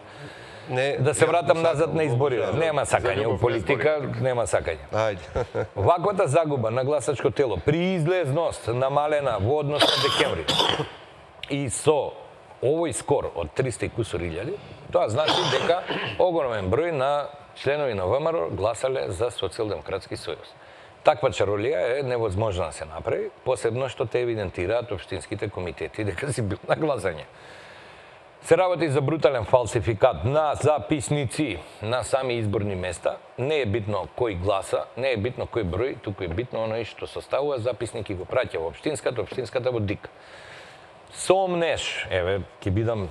Не, да се вратам назад на избориве. Нема сакање у политика, нема сакање. Ајде. Ваквата загуба на гласачко тело при излезност намалена во однос на декември и со овој скор од 300 и кусур илјади, тоа значи дека огромен број на членови на ВМРО гласале за Социјалдемократски сојуз. Таква чаролија е невозможна да се направи, посебно што те евидентираат општинските комитети дека си бил на гласање. Се работи за брутален фалсификат на записници на сами изборни места. Не е битно кој гласа, не е битно кој број, туку е битно оној што составува записник и го праќа во општинската во ДИК. Сомнеш, еве, ќе бидам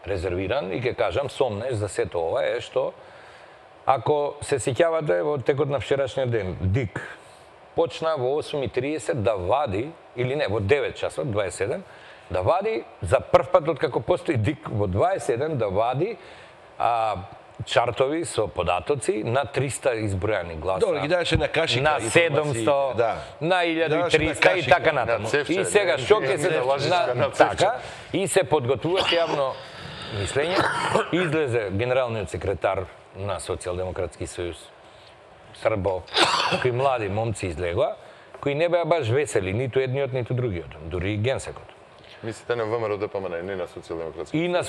резервиран и ќе кажам сомнеш за сето ова е што ако се сеќавате во текот на вчерашниот ден, ДИК почна во 8:30 да вади, или не, во 9 часот, 27, да вади, за прв пат од како постои ДИК во 27, да вади чартови со податоци на 300 избројани гласа. Добро, ги даваше на кашика. На 700, да. на 1300 и така натаму. И сега што ќе се така и се подготвуваше јавно мислење. Излезе генералниот секретар на Социјалдемократски сојуз Србо, кои млади момци излегоа, кои не беа баш весели, ниту едниот, ниту другиот, дури и генсекот. Мислите на ВМРО ДПМН, не на Социјалдемократски? И на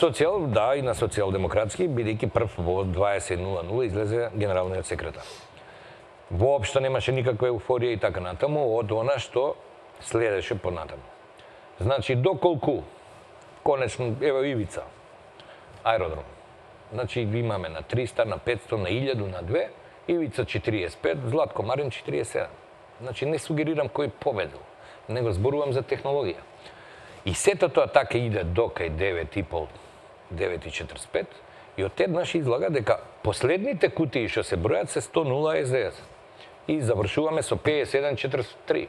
Социјалдемократски, бидејќи прв во 20:00 излезе генералниот секретар. Воопшто немаше никаква еуфорија и така натаму од она што следеше понатаму. Значи, доколку конечно, еве Ивица, аеродром. Значи, имаме на 300, на 500, на 1000, на 2, Ивица 45, Златко Марин 47. Значи, не сугерирам кој победил, него зборувам за технологија. И сето тоа така иде до кај 9:30, 9:45, и одеднаш излага дека последните кутии што се бројат се 100-0 СДС. И завршуваме со 51-43,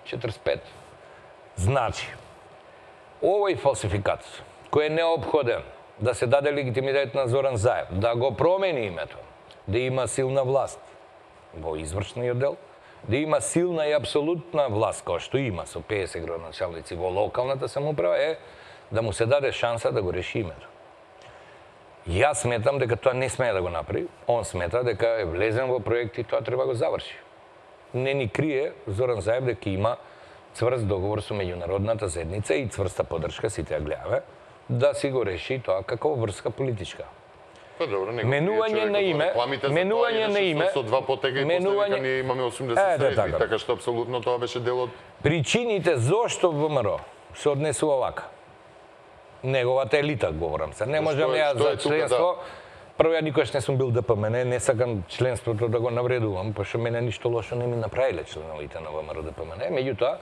45. Значи, овој фалсификат, кој е неопходен да се даде легитимитет на Зоран Заев, да го промени името, да има силна власт во извршниот дел, да има силна и апсолутна власт, која што има со 50 градоначалници во локалната самоуправа, е да му се даде шанса да го реши името. Јас сметам дека тоа не смее да го направи, он смета дека е влезен во проект и тоа треба го заврши. Не ни крие Зоран Заев дека има цврст договор со меѓународната заедница и цврста поддршка, сите ја гледаме, да си го реши тоа како врска политичка. Менување на име, со два потега и после дека ние имаме 80 средби, така што апсолутно тоа беше дел од причините зошто ВМРО се однесува вака. Неговата елита говорам се. Не можам ја за членство. Прво ја никош не сум бил ДПМН, не сакам членството да го навредувам, пошто мене ништо лошо не ми направиле членовите на ВМРО ДПМН. Меѓутоа,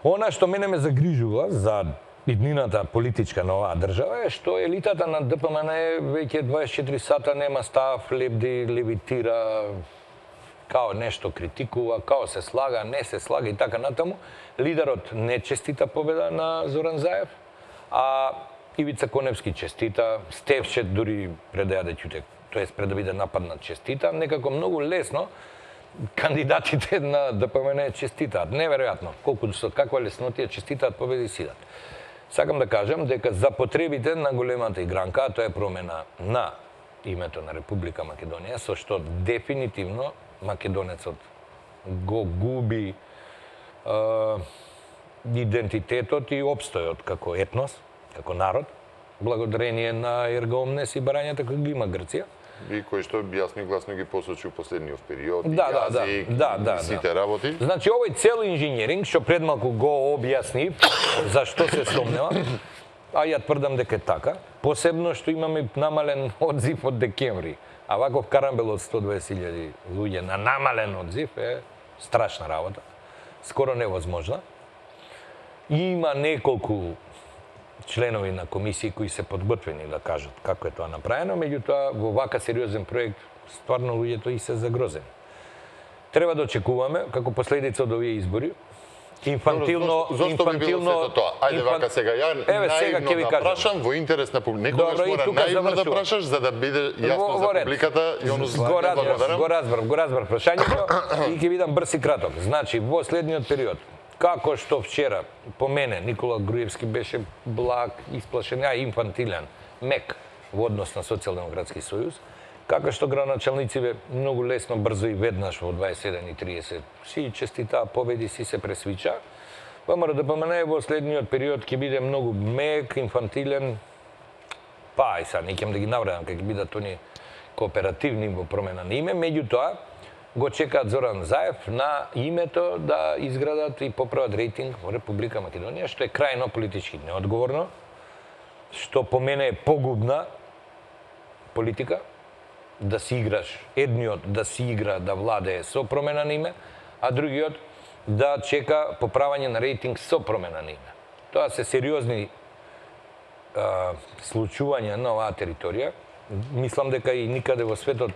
она што мене ме загрижува за иднината политичка на оваа држава е што елитата на ДПМН веќе 24 сата нема став, лебди, левитира, као нешто критикува, као се слага, не се слага и така натаму. Лидерот не честита победа на Зоран Заев, а Ивица Коневски честита, Стефче дури пред да јаде ќутек, тоест пред да биде нападнат честита, некако многу лесно кандидатите на ДПМН честитаат. Неверојатно, колку со каква леснотија честитаат победи сидат. Сакам да кажам дека за потребите на големата игранка, а тоа е промена на името на Република Македонија, со што дефинитивно македонецот го губи идентитетот и обстојот како етнос, како народ, благодарение на ергомнес и барањата кои ги има Грција. И кој што јасно и гласно ги посочи у последниот период, да, сите работи. Значи, овој цел инженеринг, што пред малку го објасни зашто се сомнева, а ја тврдам дека е така, посебно што имаме намален одзив од декември. А ваков карамбел од 120.000 луѓе на намален одзив е страшна работа, скоро невозможна. И има неколку членови на комисии кои се подготвени да кажат како е тоа направено, меѓутоа во вака сериозен проект стварно луѓето и се загрозени. Треба да очекуваме како последица од овие избори Зошто би било сето тоа? Ајде вака сега, ја наивно да прашам во интерес на публиката. Некогаш мора наивно да прашаш за да биде јасно за публиката и оно Го разбрав прашањето и ќе бидам брз и краток. Значи, во следниот период, како што вчера по мене Никола Груевски беше благ, исплашен, инфантилен, мек во однос на Социјалдемократски сојуз, како што градоначалниците многу лесно, брзо и веднаш во 21:30 си честитаа победи, си се пресвича. ВМРО ДПМН во следниот период ќе биде многу мек, инфантилен, па и сега не ќе да ги навредам, ќе бидат они кооперативни во промена на име, меѓутоа го чекаат Зоран Заев на името да изградат и поправат рейтинг во Република Македонија, што е крајно политички неодговорно, што по мене е погубна политика, да си играш, едниот да си игра да владее со промена на име, а другиот да чека поправање на рейтинг со промена на име. Тоа се сериозни случувања на оваа територија. Мислам дека и никаде во светот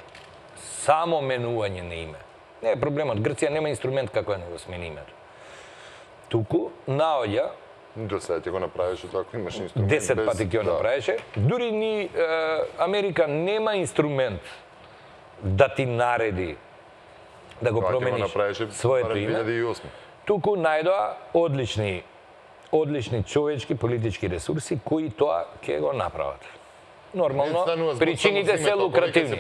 само менување на име не е проблемот. Грција нема инструмент како да не го смени името. Туку наоѓа до сега ќе го направеше тоа ако имаш инструмент. 10 пати ќе го направеше. Дури ни Америка нема инструмент да ти нареди да го промениш своето име. Туку најдоа одлични човечки политички ресурси кои тоа ќе го направат. Нормално, причините се лукративни.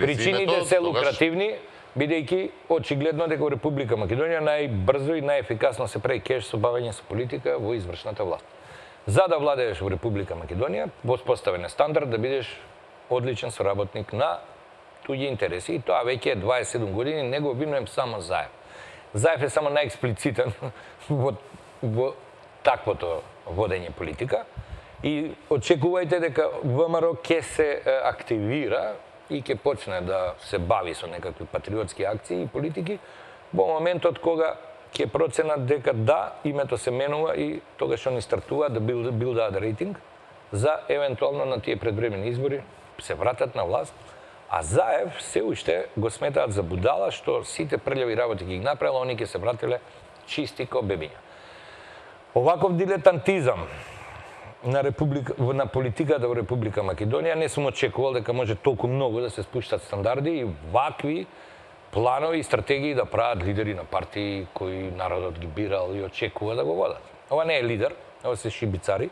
Причините се лукративни, бидејќи очигледно дека во Република Македонија најбрзо и најефикасно се прави кеш со бавење со политика во извршната власт. За да владееш во Република Македонија, воспоставен е стандард да бидеш одличен соработник на туѓи интереси. И тоа веќе е 27 години, не го обвинувам само Заев. Заев е само најексплицитен во таквото водење политика. И очекувајте дека ВМРО ќе се активира и ќе почне да се бави со некакви патриотски акции и политики во моментот кога ќе проценат дека да, името се менува и тогаш они стартуваат да билдаат рейтинг за евентуално на тие предвремени избори се вратат на власт, а Заев се уште го сметаат за будала што сите прљави работи ги направила, они ќе се вратиле чисти ко бебиња. Оваков дилетантизам на политиката во Република Македонија не сум очекувал дека може толку многу да се спуштат стандарди и вакви планови и стратегии да прават лидери на партии кои народот ги бирал и очекува да го водат. Ова не е лидер, ова се шибицари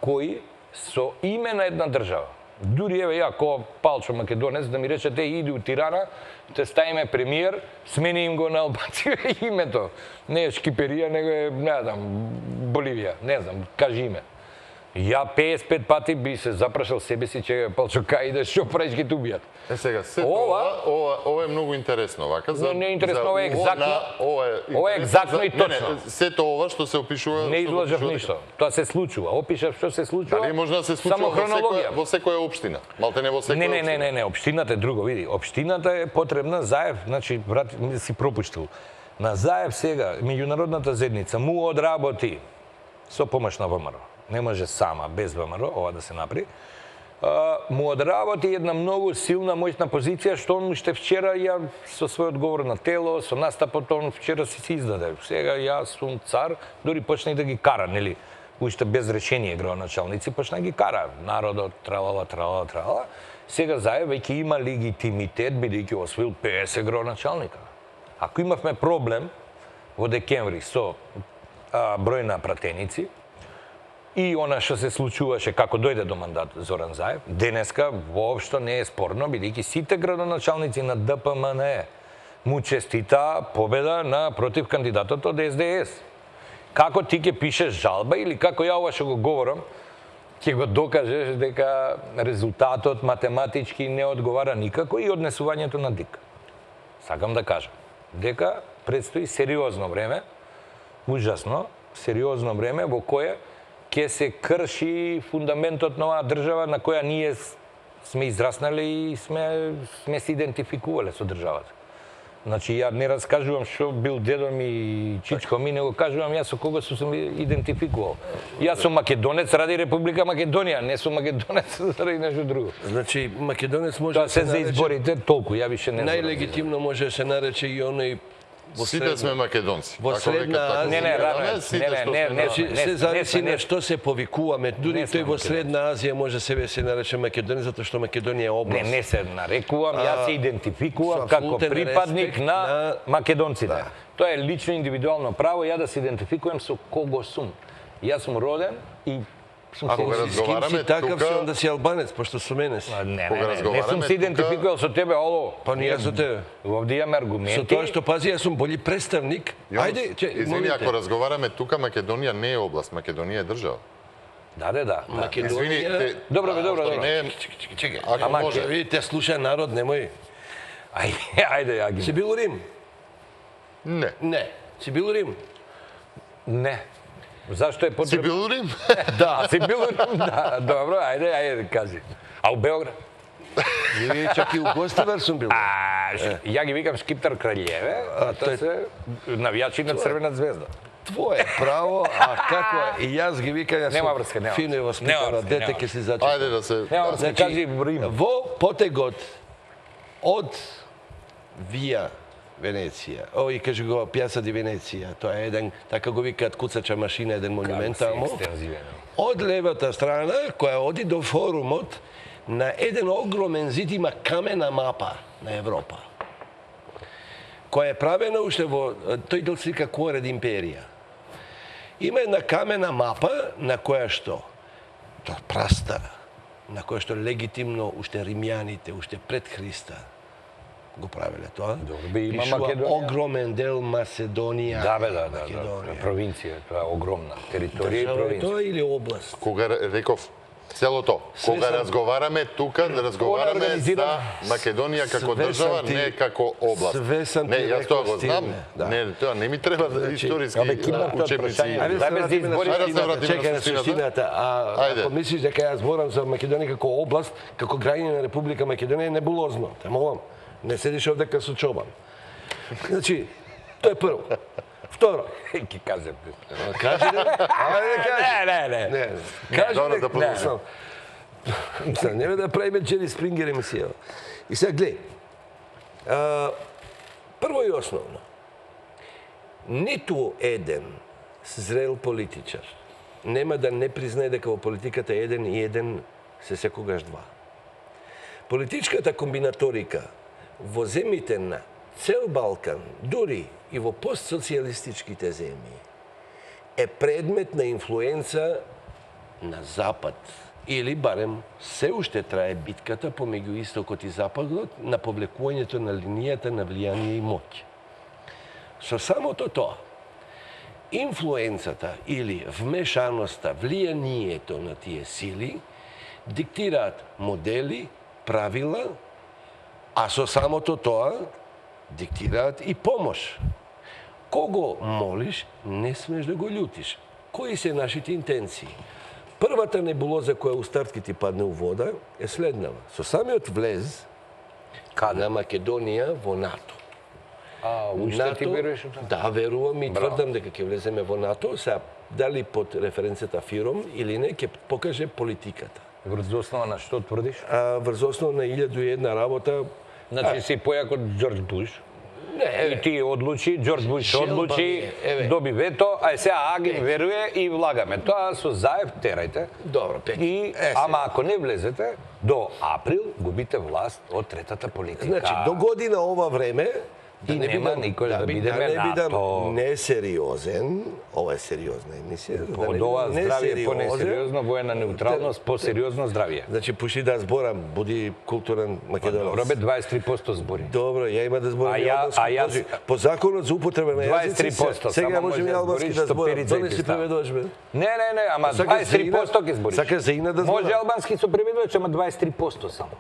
кои со име на една држава. Дури еве ја ко Палчо македонец да ми речете иди у Тирана, те ставиме премиер, смени им го на албанците името. Не е Шкиперија, него е, не знам, Боливија, не знам, кажи име. Ја 55 пати би се запрашал себе си, че Палчо кај идеш, што правиш ги убијат. Сега, ова е многу интересно, вака. Не е интересно, ова е екзактно. Ова е екзактно и точно. Сето ова што се опишува... Не изложав ништо. Тоа се случува. Опишав што се случува. Дали може да се случува во секоја општина? Малте не во секоја општина. Не, општината е друго, види. Општината е потребна, Заев, значи, брат, си пропуштил. На Заев сега, меѓународната заедница му одработи со помош на ВМРО. Не може сама, без ВМРО, ова да се направи. Му одработи една многу силна, моćна позиција, што он уште вчера ја со својот говор на тело, со настапот, он вчера си издаде. Сега јас сум цар, дори почна и да ги кара, нели? Уште без решение градоначалници, почна ги кара. Народот, тралала. Сега Заев веќе има легитимитет, бидејќи освоил 50 градоначалника. Ако имавме проблем во декември со број на пратеници, и она што се случуваше како дојде до мандат Зоран Заев, денеска воопшто не е спорно, бидејќи сите градоначалници на ДПМНЕ му честита победа на против кандидатот од СДС. Како ти ќе пишеш жалба или како ја ова што го говорам, ќе го докажеш дека резултатот математички не одговара никако и однесувањето на ДИК. Сакам да кажам дека предстои сериозно време, ужасно сериозно време во кое ќе се крши фундаментот на оваа држава на која ние сме израснали и сме се идентификувале со државата. Значи, ја не раскажувам што бил дедо ми и чичко ми, него кажувам јас со кого сум идентификувал. Јас сум македонец ради Република Македонија, не сум македонец заради нешто друго. Значи, македонец може Тоа се за изборите толку, ја више не знам. Најлегитимно може да се нарече и оној Сите сме македонци. Во Средна Азија. Не, рано, Значи, се зависи на што се повикуваме. Дури тој во македонци. Средна Азија може себе се нарече македонец, затоа што Македонија е област. Не се нарекувам, јас се идентификувам со како апсолутен припадник респект на македонците. Да. Тоа е лично индивидуално право, ја да се идентификувам со кого сум. Јас сум роден и сум Ако се... го С ким разговараме си такав тука- си, onda си албанец, пошто со мене си. Не Кога сум разговараме се тука- идентификувал со тебе, ало. Па не јас со тебе. Овде имаме аргументи. Со тоа што пази, јас сум бољи представник. Ајде, Извини, ако разговараме тука, Македонија не е област, Македонија е држава. Да. Извини, Добро бе, добро. не е... Чекај. Ако Ама, може. Видите, слушај народ, немој. Ајде, ја ги. Си бил у Рим? Не. Не. Си бил у Рим? Не. Зашто е Си потребно? бил у Рим? Да, си бил у Рим, да. Добро, ајде, кажи. А у Београд? И чак и у Гостивар сум бил. Ја ги викам Шкиптар Краљеве, а тоа тој- се навијачи на Црвена звезда. Твое право, а како и јас ги викам, јас Нема сум врска, нема фино и врска. воспитано Нема врска, дете, нема ќе се зачекам. Ајде да се... Нема врска, кажи Рим. Во потегот од Вија Венеција, и кажи го Пјаца ди Венеција, тоа е еден, така го викаат куцача машина, еден монумент таму. Екстензивен. Од левата страна, која оди до форумот, на еден огромен зид има камена мапа на Европа, која е правена уште во, тој дел се вика Коред империја. Има една камена мапа на која што, тоа прастара, на која што легитимно уште римјаните, уште пред Христа, го правеле тоа. Добро, бе, има Пишува Македонија. огромен дел Македонија. Да, бе, да. Македонија. Провинција, тоа е огромна територија и Држава е провинција. тоа или област? Кога реков целото, кога сам- разговараме тука, да разговараме организирам. за Македонија како Све сам држава, ти- не како област. све сам ти Не, јас тоа рекол, го знам. Стивне, да. Не, тоа не ми треба историски абе, киднапот учебници. прашање. Ајде Да, се без вратиме на избори. Ајде да се суштината. вратиме на Чекај на суштината. суштината. Ајде. Ако мислиш дека јас зборам за Македонија како област, како граѓање на Република Македонија е небулозно. Те молам. Не седиш овде со чобан. Значи, тоа е прво. Второ, Ки кажем. кажи не. Ајде кажи. Не. Не. Кажи Добро, не. да продолжам. Сега, нема да правиме Джери Спрингер емисија. И сега глеј. Прво и основно, ниту еден зрел политичар нема да не признае дека во политиката еден и еден се секогаш два. Политичката комбинаторика во земјите на цел Балкан, дури и во постсоцијалистичките земји, е предмет на инфлуенца на Запад, или барем се уште трае битката помеѓу Истокот и Западот на повлекувањето на линијата на влијание и моќ. Со самото тоа, инфлуенцата или вмешаноста, влијанието на тие сили диктираат модели, правила, а со самото тоа диктираат и помош. Кого молиш, не смеш да го љутиш. Кои се нашите интенции? Првата небулоза која у стартки ти падне у вода е следнава. Со самиот влез на Македонија во НАТО. Уште ти веруваш у тоа? Да, верувам и тврдам дека ќе влеземе во НАТО. Сега, дали под референцијата ФИРОМ или не, ќе покаже политиката. Врз основа на што тврдиш? Врз основа на 1001 работа. Значи си појак од Џорџ Буш. Не, И ти одлучи, Џорџ Буш Желба одлучи, ми е, еве. доби вето, а сега Агин веруе и влагаме. Тоа со Заев терајте. Добро, Пеки. И, ама ако не влезете, до април губите власт од третата политика. Значи, до година ова време И нема никој да бидеме не бидам НАТО. несериозен, ова е сериозна емисија. Од ова здравје по-несериозно, воена неутралност, по-сериозно здравје. Значи, пушти да зборам, буди културен македонец. Добро бе, 23% збори. Добро, ја има да зборам А и јас- албански. а јас- По законот за употреба на јазици, 23%, сега само можем и може да албански збориш, да што зборам. перица и Донеси ти става. преведувач, бе. Не, ама Сакаш за 23% Ина- ќе збориш. сакаш за Ина да Може зборам? албански со преведувач, ама 23% само.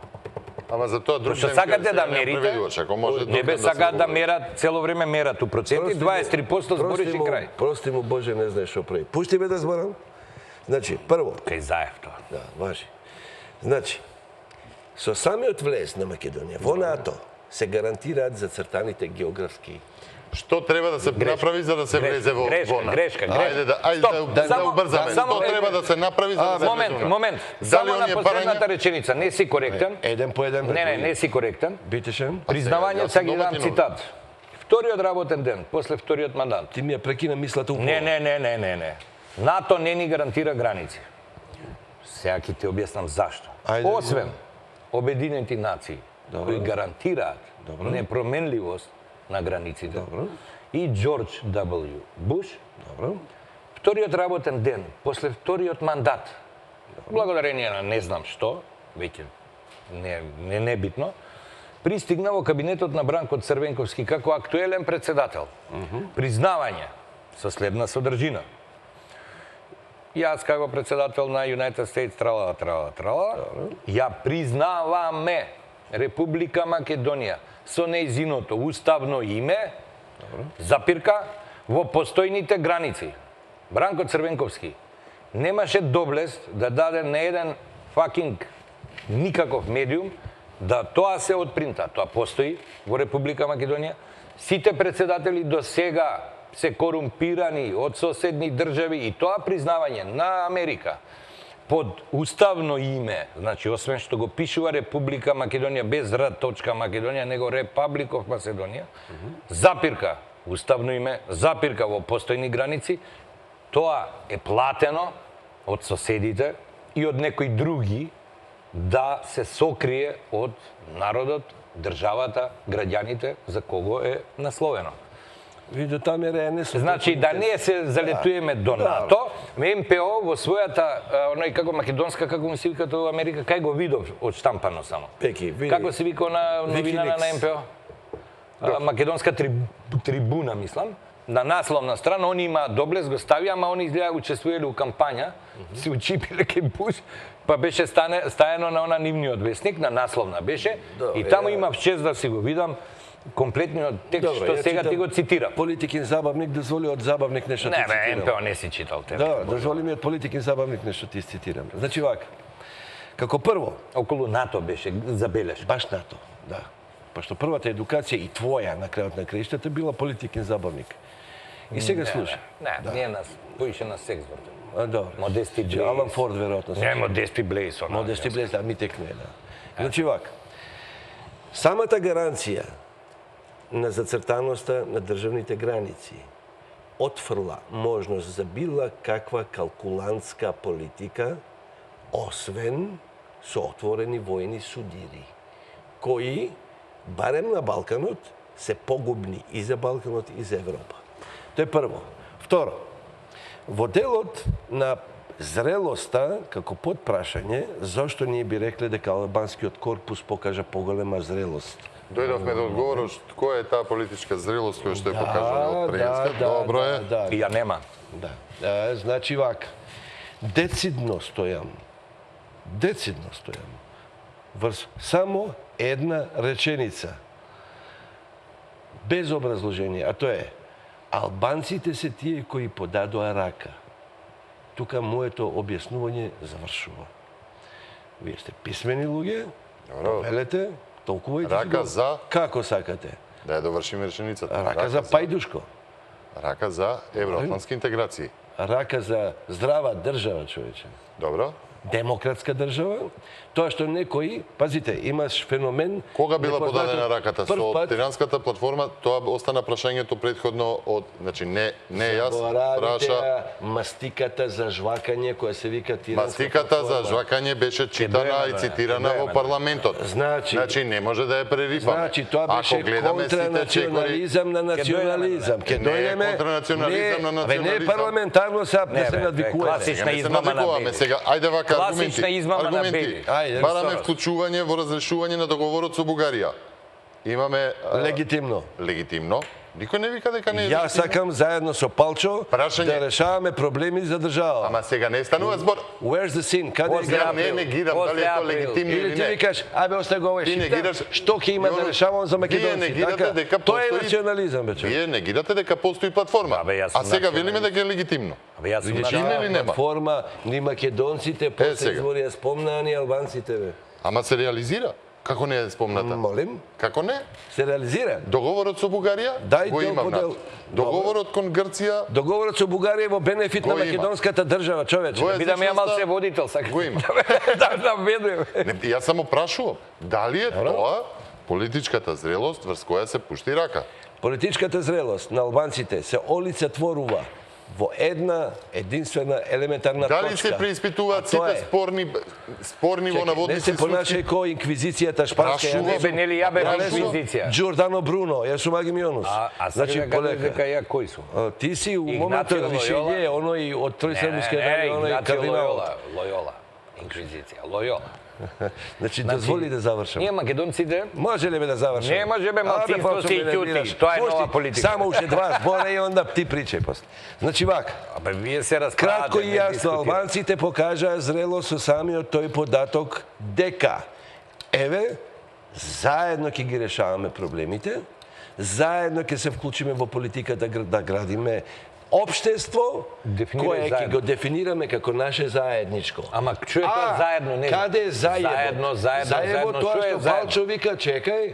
Ама за тоа друг Што сакате да мерите? преведувач, ако може Не бе сакаат да мерат, цело време мерат у проценти, 23% збориш и крај. Прости му Боже, не знаеш што прави. Пушти ме да зборам. Значи, прво, Кај заев тоа. да, важи. Значи, со самиот влез на Македонија во НАТО се гарантираат зацртаните географски. Што треба да се направи за да се влезе во НАТО? Грешка. Ајде Стоп, да само- убрзаме. само- Што треба да се направи за да се влезе во НАТО? Момент. Дали Само на оние последната барања? реченица, не си коректен. Еден по еден. Не си коректен. Битешен. Признавање, јас сега ги сум дам доматинов. цитат. Вториот работен ден, после вториот мандат. Ти ми ја прекина мислата упово. Не. НАТО не ни гарантира граници. Сега ќе ти објаснам зашто. Ајде, Освен Обединените нации, кои гарантираат непроменливост на границите, и Џорџ W. Буш, Добро. вториот работен ден, после вториот мандат, благодарение на не знам што, веќе не битно, пристигна во кабинетот на Бранко Црвенковски како актуелен председател. Признавање со следна содржина. Јас како председател на United States трала, ја признаваме Република Македонија со нејзиното уставно име, запирка, во постојните граници. Бранко Црвенковски немаше доблест да даде на еден факинг никаков медиум да тоа се отпринта. Тоа постои во Република Македонија. Сите председатели до сега се корумпирани од соседни држави и тоа признавање на Америка под уставно име, значи освен што го пишува Република Македонија без Р. Македонија, него Republic of Macedония, запирка, уставно име, запирка во постојни граници, тоа е платено од соседите и од некои други да се сокрие од народот, државата, граѓаните за кого е насловено. Видо тамера не се. Значи да не се залетуеме до НАТО, МПО во својата оној како македонска, како му се вика тоа во Америка, кај го видов од штампано само. Пеки, види. Како се вика на новинара на МПО? Македонска трибуна, мислам. На насловна страна, они имаат доблест, го ставија, ама они изгледа учествувале у кампања, се учипиле кај Буш, па беше стаено на она нивниот вестник, на насловна беше, и таму имав чест да си го видам комплетниот текст, што сега ти го цитирам. Политикин забавник, дозволи од забавник нешто ти Не, цитирам. МПО не си читал тебе. Да, дозволи ми од политикин забавник нешто ти цитирам. Значи вака, како прво, Околу НАТО беше забелешка. баш НАТО, да. Пошто првата едукација и твоја на крајот на краиштата била политикин забавник. И сега слушај. Не, ние нас, поише на секс вртен. А, добро. Модести Блейз. Алан Форд веројатно. Не, Модести Блейз. Модести Блейз, да, ми текне, да. Значи вака, самата гаранција на зацртаноста на државните граници отфрла можност за била каква калкулантска политика, освен со отворени војни судири, кои, барем на Балканот, се погубни и за Балканот и за Европа. Тоа е прво. Второ, во делот на зрелоста, како подпрашање, зошто ние би рекле дека албанскиот корпус покажа поголема зрелост? Дојдовме да одговориш која е таа политичка зрелост која што е покажана од Пријанска. Добро е. И ја нема. Да, значи вака. Децидно стојам врз само една реченица, без образложение, а тоа е албанците се тие кои подадоа рака. Тука моето објаснување завршува. Вие сте писмени луѓе, велете, толкувајте Рака за? Како сакате? Да ја довршиме реченицата. Рака за Пајдушко. Рака за евроатлантски интеграции. Рака за здрава држава, човече. Добро. демократска држава, тоа што некои, пазите, имаш феномен... Кога била подадена раката? Со пат... Тиранската платформа, тоа остана прашањето претходно од, значи не јас праша. Мастиката за жвакање која се вика Тиранска Мастиката за жвакање беше читана и цитирана во парламентот. Значи не може да ја прерифаме. Значи тоа беше контранационализам на национализам. Ке дојдеме... Не контранационализам на национализам. Не парламентарно се да се надвикуваме. Класична измама на бели. Сега, ајде вака аргументи. Класична измама на бели. Бараме вклучување во разрешување на договорот со Бугарија. Имаме... Легитимно. Легитимно. Никој не вика дека не е Јас сакам заедно со Палчо да решаваме проблеми за држава. Ама сега не станува збор. Where's the sin? Каде е Ја не негирам дали е тоа легитимно или Или ти не. викаш, абе остави го овој шипта, што ќе има да решавам за македонци. Така, тоа е национализам, бе човек. Вие негирате дека постои платформа. А сега велиме дека е легитимно. Има или нема? Платформа ни македонците, после избори ја спомнаани албанците, бе. Ама се реализира. Како не е спомната? Молим? Како не? Се реализира. Договорот со Бугарија го имаме. Договорот кон Грција... Договорот со Бугарија е во бенефит на македонската држава, човече. Бидам ја малце водител, сакам. Го има. Да ведувам. Јас само прашувам, дали е тоа политичката зрелост врз која се пушти рака? Политичката зрелост на албанците се олицетворува во една единствена елементарна точка. Дали се преиспитуваат сите спорни во наводници не се понашај кој инквизицијата шпанска. Не бе, нели ја бе инквизиција. Джордано Бруно, јас сум Агимионус. Значи, дека ја кој сум? Ти си у моментот Ришелје, оној од Тројсрбскиот дали, оној кардинал. Лојола. Инквизиција. Лојола. Значи, дозволи да завршам. Ние македонците... Може ли бе да завршам? Не може бе, малцинство си ќути. Тоа е нова политика. Само уште два збора и онда ти причај после. Значи вака. Абе, вие се расправате. Кратко и јасно, албанците покажаа зрело со самиот тој податок дека еве, заедно ќе ги решаваме проблемите, заедно ќе се вклучиме во политиката да градиме општество кое ќе го дефинираме како наше заедничко. Ама што е тоа заедно? Не. Каде е Заедно. заедно? Заедно тоа што Палчо вика, чекај,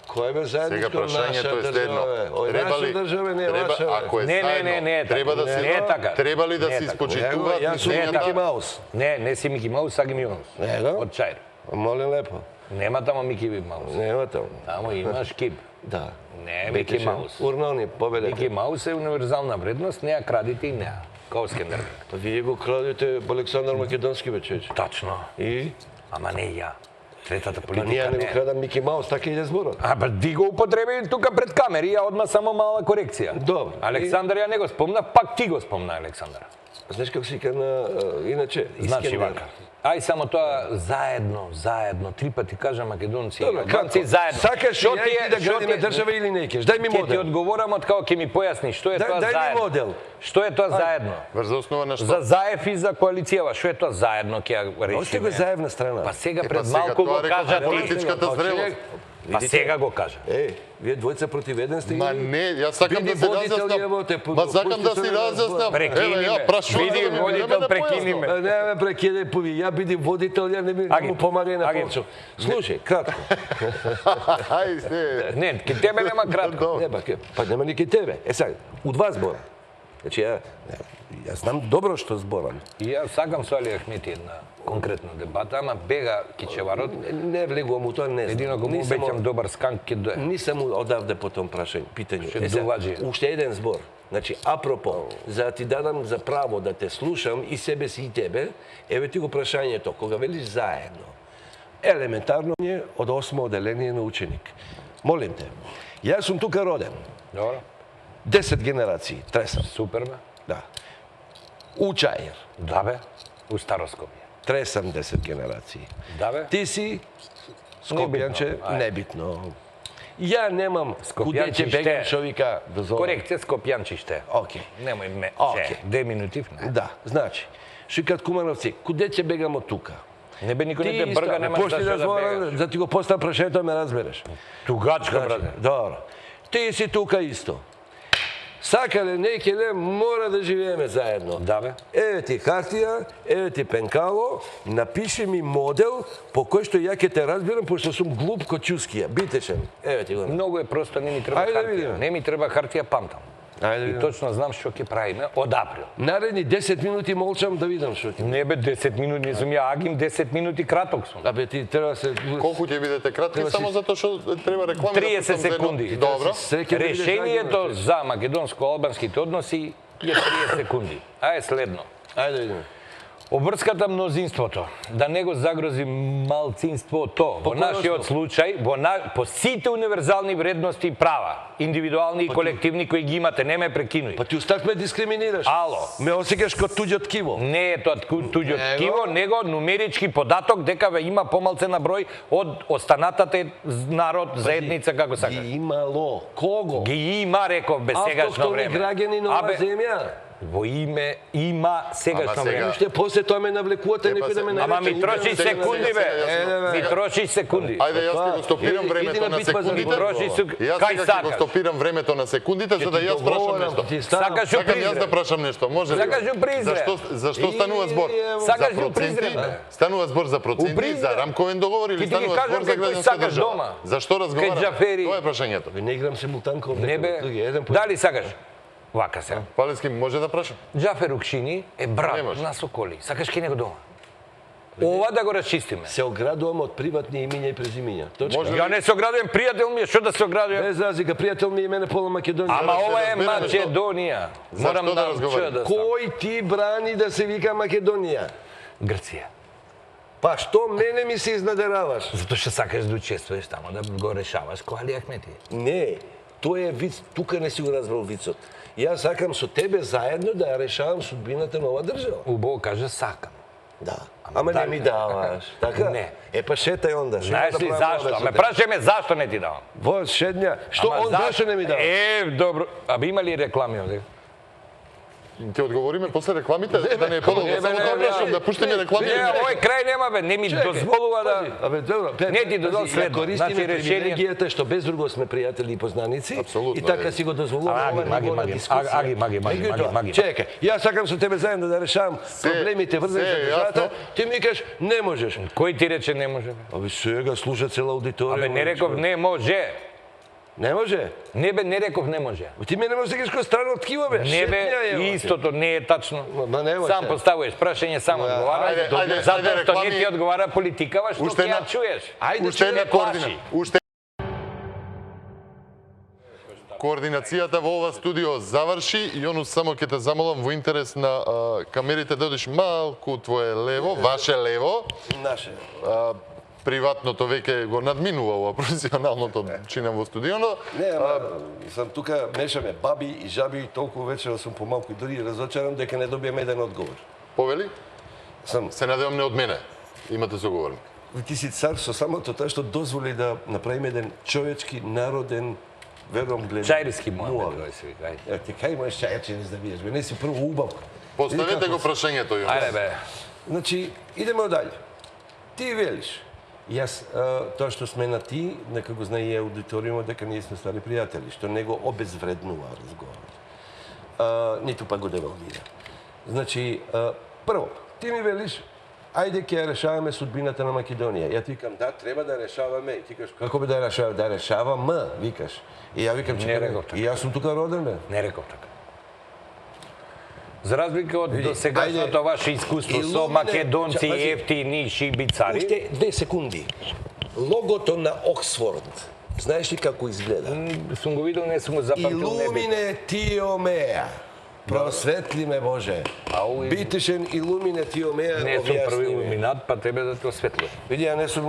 кој бе заедничко наша држава? Наша држава не е ваша. Ако е заедно, треба да се треба ли да се испочитуваат Јас сум Мики Маус. Не си Мики Маус, Аги Мионус. Од Чаир. Молим лепо. Нема тамо Мики Маус. Нема тамо. Тамо имаш Кип. Да. Не, Мики Маус. Урнони, победете. Мики Маус е универзална вредност, не ја крадите и неа. Као Скендербек. Па вие го крадете Александар Македонски, бе, чече. Точно. И? Ама не ја. Третата Па политика ние не не. го крадам Мики Маус, така иде зборот. Ба ти го употреби тука пред камери, ја одма само мала корекција. Добро. Александар ја не го спомна, пак ти го спомна Александар. Знаеш како си на иначе Значи вака. Ај само тоа заедно, три пати кажа македонци, албанци заедно. Сакаш ја и ти да градиме држава или не кеш? Дај ми модел. Ќе ти одговорам од како ќе ми појасни што е тоа заедно. Дај ми модел. Што е тоа заедно? Врз основа на што? За Заев и за коалицијава, што е тоа заедно ќе ја решиме? Още го заедна страна. Па сега пред малку го кажа ти. Политичката зрелост. Па сега го кажа. Вие двојца против еден сте. Ма не, јас сакам да се разјаснам. Ма сакам да се разјаснам. Прекини ме. Биди водител, прекини ме. Не ме прекидај пови. Ја биди водител, ја не му помагај на Палчо. Слушај, кратко. Не, ке тебе нема кратко. Не, па нема ни ке тебе. Сега, у два збора. Значи, ја знам добро што зборам. И ја сакам со Али Ахмети една конкретна дебата, ама бега кичеварот. Не влегувам у тоа, не знам. Едино го му обеќам добар сканк ке дое. Нисам одавде по том питању. Уште еден збор. Значи, апропо, за да ти дадам за право да те слушам и себе си и тебе, еве ти го прашањето, кога велиш заедно. Елементарно е од 8 оделение на ученик. Молим те, јас сум тука роден. Добро. 10 генерации, тресам. Супер бе. Да. У Чаир. Да бе. У Староскопје. Тресам 10 генерации. Да бе. Ти си Скопјанче, небитно. Ја немам куде ќе бегам човека да зовам. Корекција Скопјанчиште. Океј. Немој ме. Океј. 2 минути. Да, значи. Шикат Кумановци, куде ќе бегам од тука? Не бе никој не те брга, нема зашто да бегаш. За ти го поставам прашањето, ме разбереш. Тугачка, брате. Добро. Ти си тука исто. Сакале, некеле, мора да живееме заедно. Да бе. Еве ти хартија, еве ти пенкало, напиши ми модел по кој што ја ќе те разбирам, пошто сум глуп ко чускија. Битешен. Еве ти го. Многу е просто, не ми треба Ајде да хартија. видиме. Не ми треба хартија, памтам. Ајде, И точно знам што ќе правиме од април. Наредни 10 минути молчам да видам што ќе. Не бе 10 минути, не сум ја агим 10 минути краток сум. Абе ти треба да се Колку ќе бидете кратки само затоа што треба реклами. 30 секунди. Добро. Решението за македонско-албанските односи е 30 секунди. А е следно. Ајде видиме. Обврската мнозинството, да не го загрози малцинството, во нашиот случај, по сите универзални вредности и права, индивидуални и колективни кои ги имате, не ме прекинуј. Па ти остав ме дискриминираш. Ало. Ме осеќаш како туѓо ткиво. Не е тоа туѓо ткиво, него нумерички податок дека ве има помалце на број од останатата народ, заедница, како сакаш. Ги имало. Кого? Ги има, реков, без сегашно Автохтони време. граѓани на оваа земја. Во име има сегашно Ама сега- време. Уште после тоа ме навлекувате некој да ме нарече. Ама ми трошиш сега, секунди, сега, бе. Ми трошиш секунди. Ајде, јас ќе го стопирам Иди времето на на битва за секундите. Трошиш Јас кај сега ќе го сакаш. стопирам времето на секундите за да јас прашам нешто. Сакаш ја Сакам јас да призрем. прашам нешто, може ли? Сакаш ја призрем. Зашто станува збор? Сакаш За ја призрем, проценти? бе. Станува збор за проценти, Призрем. за рамковен договор или Ти ги станува кажам збор за како граѓанска сакаш држава? дома. Зашто разговараме? Џафери. Тоа е прашањето. Не играм симултанко овде. Не бе, дали сакаш? Вака се. Палески може да прашам? Џафер Укшини е Не брат може. на Соколи. Сакаш ке него дома? Ова да го расчистиме. Се оградувам од приватни имиња и презимиња. Точка. Може Ја не се оградувам, пријател ми е, што да се оградувам? Без разлика, пријател ми е мене пола Македонија. Ама се ова е разбереме што- Македонија. Зашто Морам да да разговараме? чуя да Кој ти брани да се вика Македонија? Грција. Па што мене ми се изнадераваш? Затоа што сакаш да учествуваш тамо, да го решаваш кој Али Ахмети. Не, тоа е виц, тука не си го разбрал вицот. Јас сакам со тебе заедно да ја решавам судбината на оваа држава. Убаво кажа сакам. Да. Ама не дали- ми даваш, така? Не. Е па шетај онда. Што Знаеш да ли правам зашто? овде со Ме тебе? прашај ме зашто не ти давам. Во шедња, што Ама он зашто не ми дава? добро. Абе има ли реклами овде? Ќе одговориме после рекламите, да не е бе, подолго. не, Само не, тоа не, прашам, не, да пуштиме не, реклами. Не, овој крај нема бе, не ми Чекај, дозволува пази, да... Абе, добро, Не ти дозвол следно. Користиме Значи, решение- привилегијата што без друго сме пријатели и познаници. Апсолутно, И така е. си го дозволуваме Маги, ова ниво на маги, дискусија. маги. Чекај, јас сакам со тебе заедно да решавам проблемите врзани се за е државата. јасно. Ти ми кажеш не можеш. Кој ти рече не може? бе? Абе сега слуша цела аудиторија. Абе не реков не може. Не може. Не бе, не реков не може. Ти мене можеш да кажеш кој страна од ткиво бе. Не Шетња бе, е, истото не е тачно. Ма нема Сам се. поставуваш прашање, сам одговараш. ајде, ајде, Затоа ајде, што не реклами. ти одговара политикава, што Уште ќе ја една- чуеш. Ајде Уште една плаши. координа. Координацијата во ова студио заврши. Јонус, само ќе те замолам во интерес на камерите да одиш малку твое лево, ваше лево. Наше. Приватното веќе го надминува ова професионалното чинам во студиото. Не, ама сам тука мешаме баби и жаби и толку вечера сум помалку и дури разочаран дека не добиам еден одговор. Повели? Сам Се надевам не од мене. Имате соговорник. ти си цар со самото тоа што дозволи да направиме еден човечки, народен, верувам гледан. Чајриски Муамед, муавет. кој се вика, ајде. Ти кај можеш чајаче да биеш, бе, не си прво убав. Поставете го прашањето, Јонус. Ајде бе. Значи, идеме одале. Ти велиш, јас тоа што сме на ти, нека го знае и аудиториумот дека ние сме стари пријатели, што не го обезвреднува разговорот. Ниту па го девалвира. Значи, прво, ти ми велиш, ајде ќе ја решаваме судбината на Македонија. Ја ти викам, да, треба да решаваме. И ти кажеш, како би да ја решаваме? Да решаваме, викаш. И ја викам, Не чекај, реков така. и јас сум тука роден, бе. Не реков така. За разлика од Види, досегашното ајде, ваше искуство со илумине- македонци, пази. ефтини шибицари, Уште 2 секунди. Логото на Оксфорд. Знаеш ли како изгледа? сум го видел, не сум го запамтил, не би. Илумине тиомеа. Просветли ме Боже. Ау, Битишен илумине тиомеа. Не сум први објасни ми. илуминат, па тебе да те осветлам. Види, ја не сум,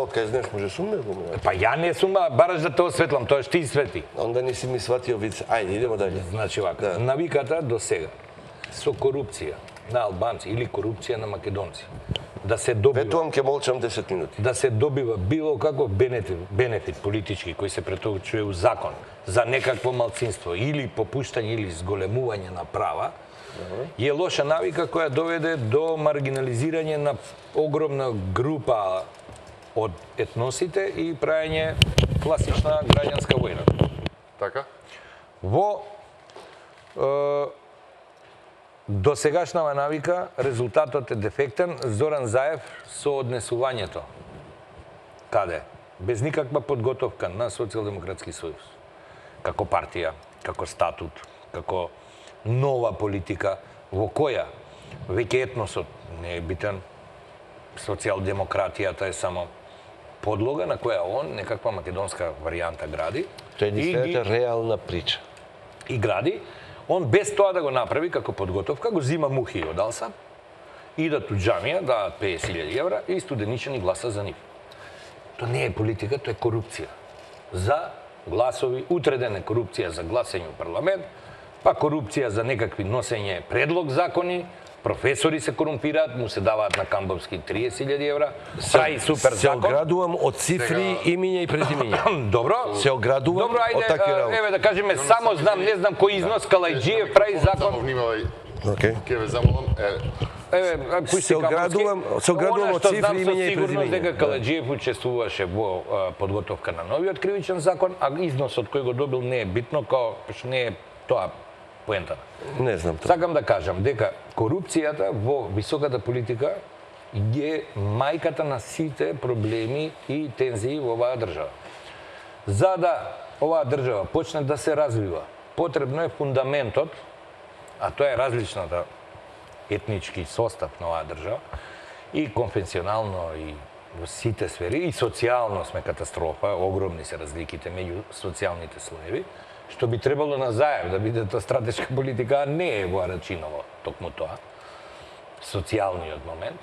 кај знаеш, може сум не илуминат. Па ја не сум, а бараш да те осветлам, тоа што ти свети. Онда не си ми сватио виц. Ајде, идемо дале. Значи вака, Да. навиката до сега со корупција на албанци или корупција на македонци, да се добива Ветувам, ќе молчам 10 минути. да се добива било каков бенефит политички кој се преточува у закон за некакво малцинство или попуштање или зголемување на права, е лоша навика која доведе до маргинализирање на огромна група од етносите и прајање класична граѓанска војна. Така? Во досегашнава навика, резултатот е дефектен. Зоран Заев со однесувањето. Каде? Без никаква подготовка на Социјалдемократски сојуз. Како партија, како статут, како нова политика во која веќе етносот не е битен, социјалдемократијата е само подлога на која он некаква македонска варијанта гради. Тоа е реална прича. И гради, он без тоа да го направи како подготовка, го зима мухи од Алсап, идат у џамија, даат 50.000 евра и студеничани гласа за нив. Тоа не е политика, тоа е корупција. За гласови, утреден е корупција за гласење у парламент, па корупција за некакви носење предлог закони, професори се корумпираат, му се даваат на Камбовски 30.000 евра, прави супер Се закон. оградувам од цифри, имиња и презимиња. Добро. Се оградувам Добро, ајде, од такви работи. еве да кажеме, само знам, не знам кој износ Калајџиев прави Само закон. внимавај. Океј. Ке ве замолам. Еве, кој Се оградувам од цифри, имиња и презимиња. дека Калајџиев учествуваше во подготовка на новиот кривичен закон, а износот кој го добил не е битно, што не е тоа поентата. Не знам тоа. Сакам да кажам дека корупцијата во високата политика е мајката на сите проблеми и тензии во оваа држава. За да оваа држава почне да се развива, потребно е фундаментот, а тоа е различната етнички состав на оваа држава, и конвенционално, и во сите сфери, и социјално сме катастрофа, огромни се разликите меѓу социјалните слоеви, што би требало на заев да биде тоа стратешка политика, а не е во Арачиново токму тоа, социјалниот момент,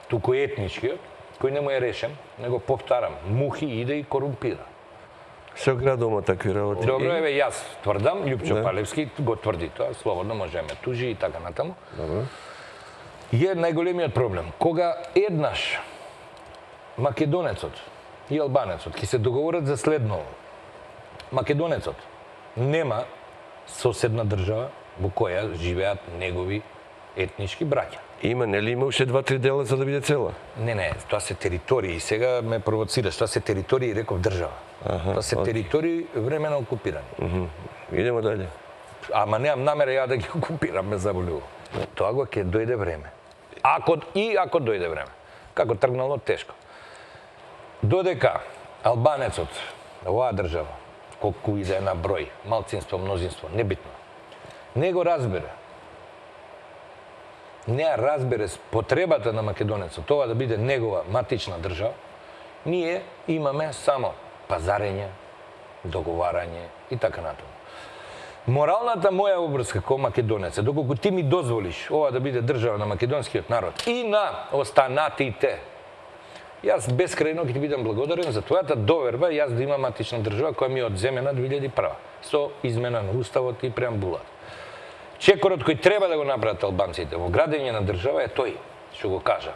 туку етничкиот, кој не му е решен, него повтарам, мухи иде и корумпира. Се оградувам од такви работи. Добро, еве јас тврдам, Љупчо Палевски го тврди тоа, слободно можеме тужи и така натаму. Добро. Е најголемиот проблем. Кога еднаш македонецот и албанецот ќе се договорат за следново, македонецот нема соседна држава во која живеат негови етнички браќа. Има, нели има уште 2-3 дела за да биде цела? Не, тоа се територии. Сега ме провоцираш, тоа се територии, реков држава. Тоа се територии времено окупирани. Идемо дале. Ама немам намера ја да ги окупирам, ме заболува. Тоа го ќе дојде време. Ако дојде време. Како тргнало тешко. Додека албанецот, оваа држава, колку и да е на број, малцинство, мнозинство, небитно, не го разбере, не ја разбере потребата на македонецот, тоа да биде негова матична држава, ние имаме само пазарење, договарање и така натаму. Моралната моја обврска како македонец е, доколку ти ми дозволиш ова да биде држава на македонскиот народ и на останатите, јас бескрајно ќе ти бидам благодарен за твојата доверба јас да имам матична држава која ми е одземена 2001 со измена на уставот и преамбулата. Чекорот кој треба да го направат албанците во градење на држава е тој, што го кажа.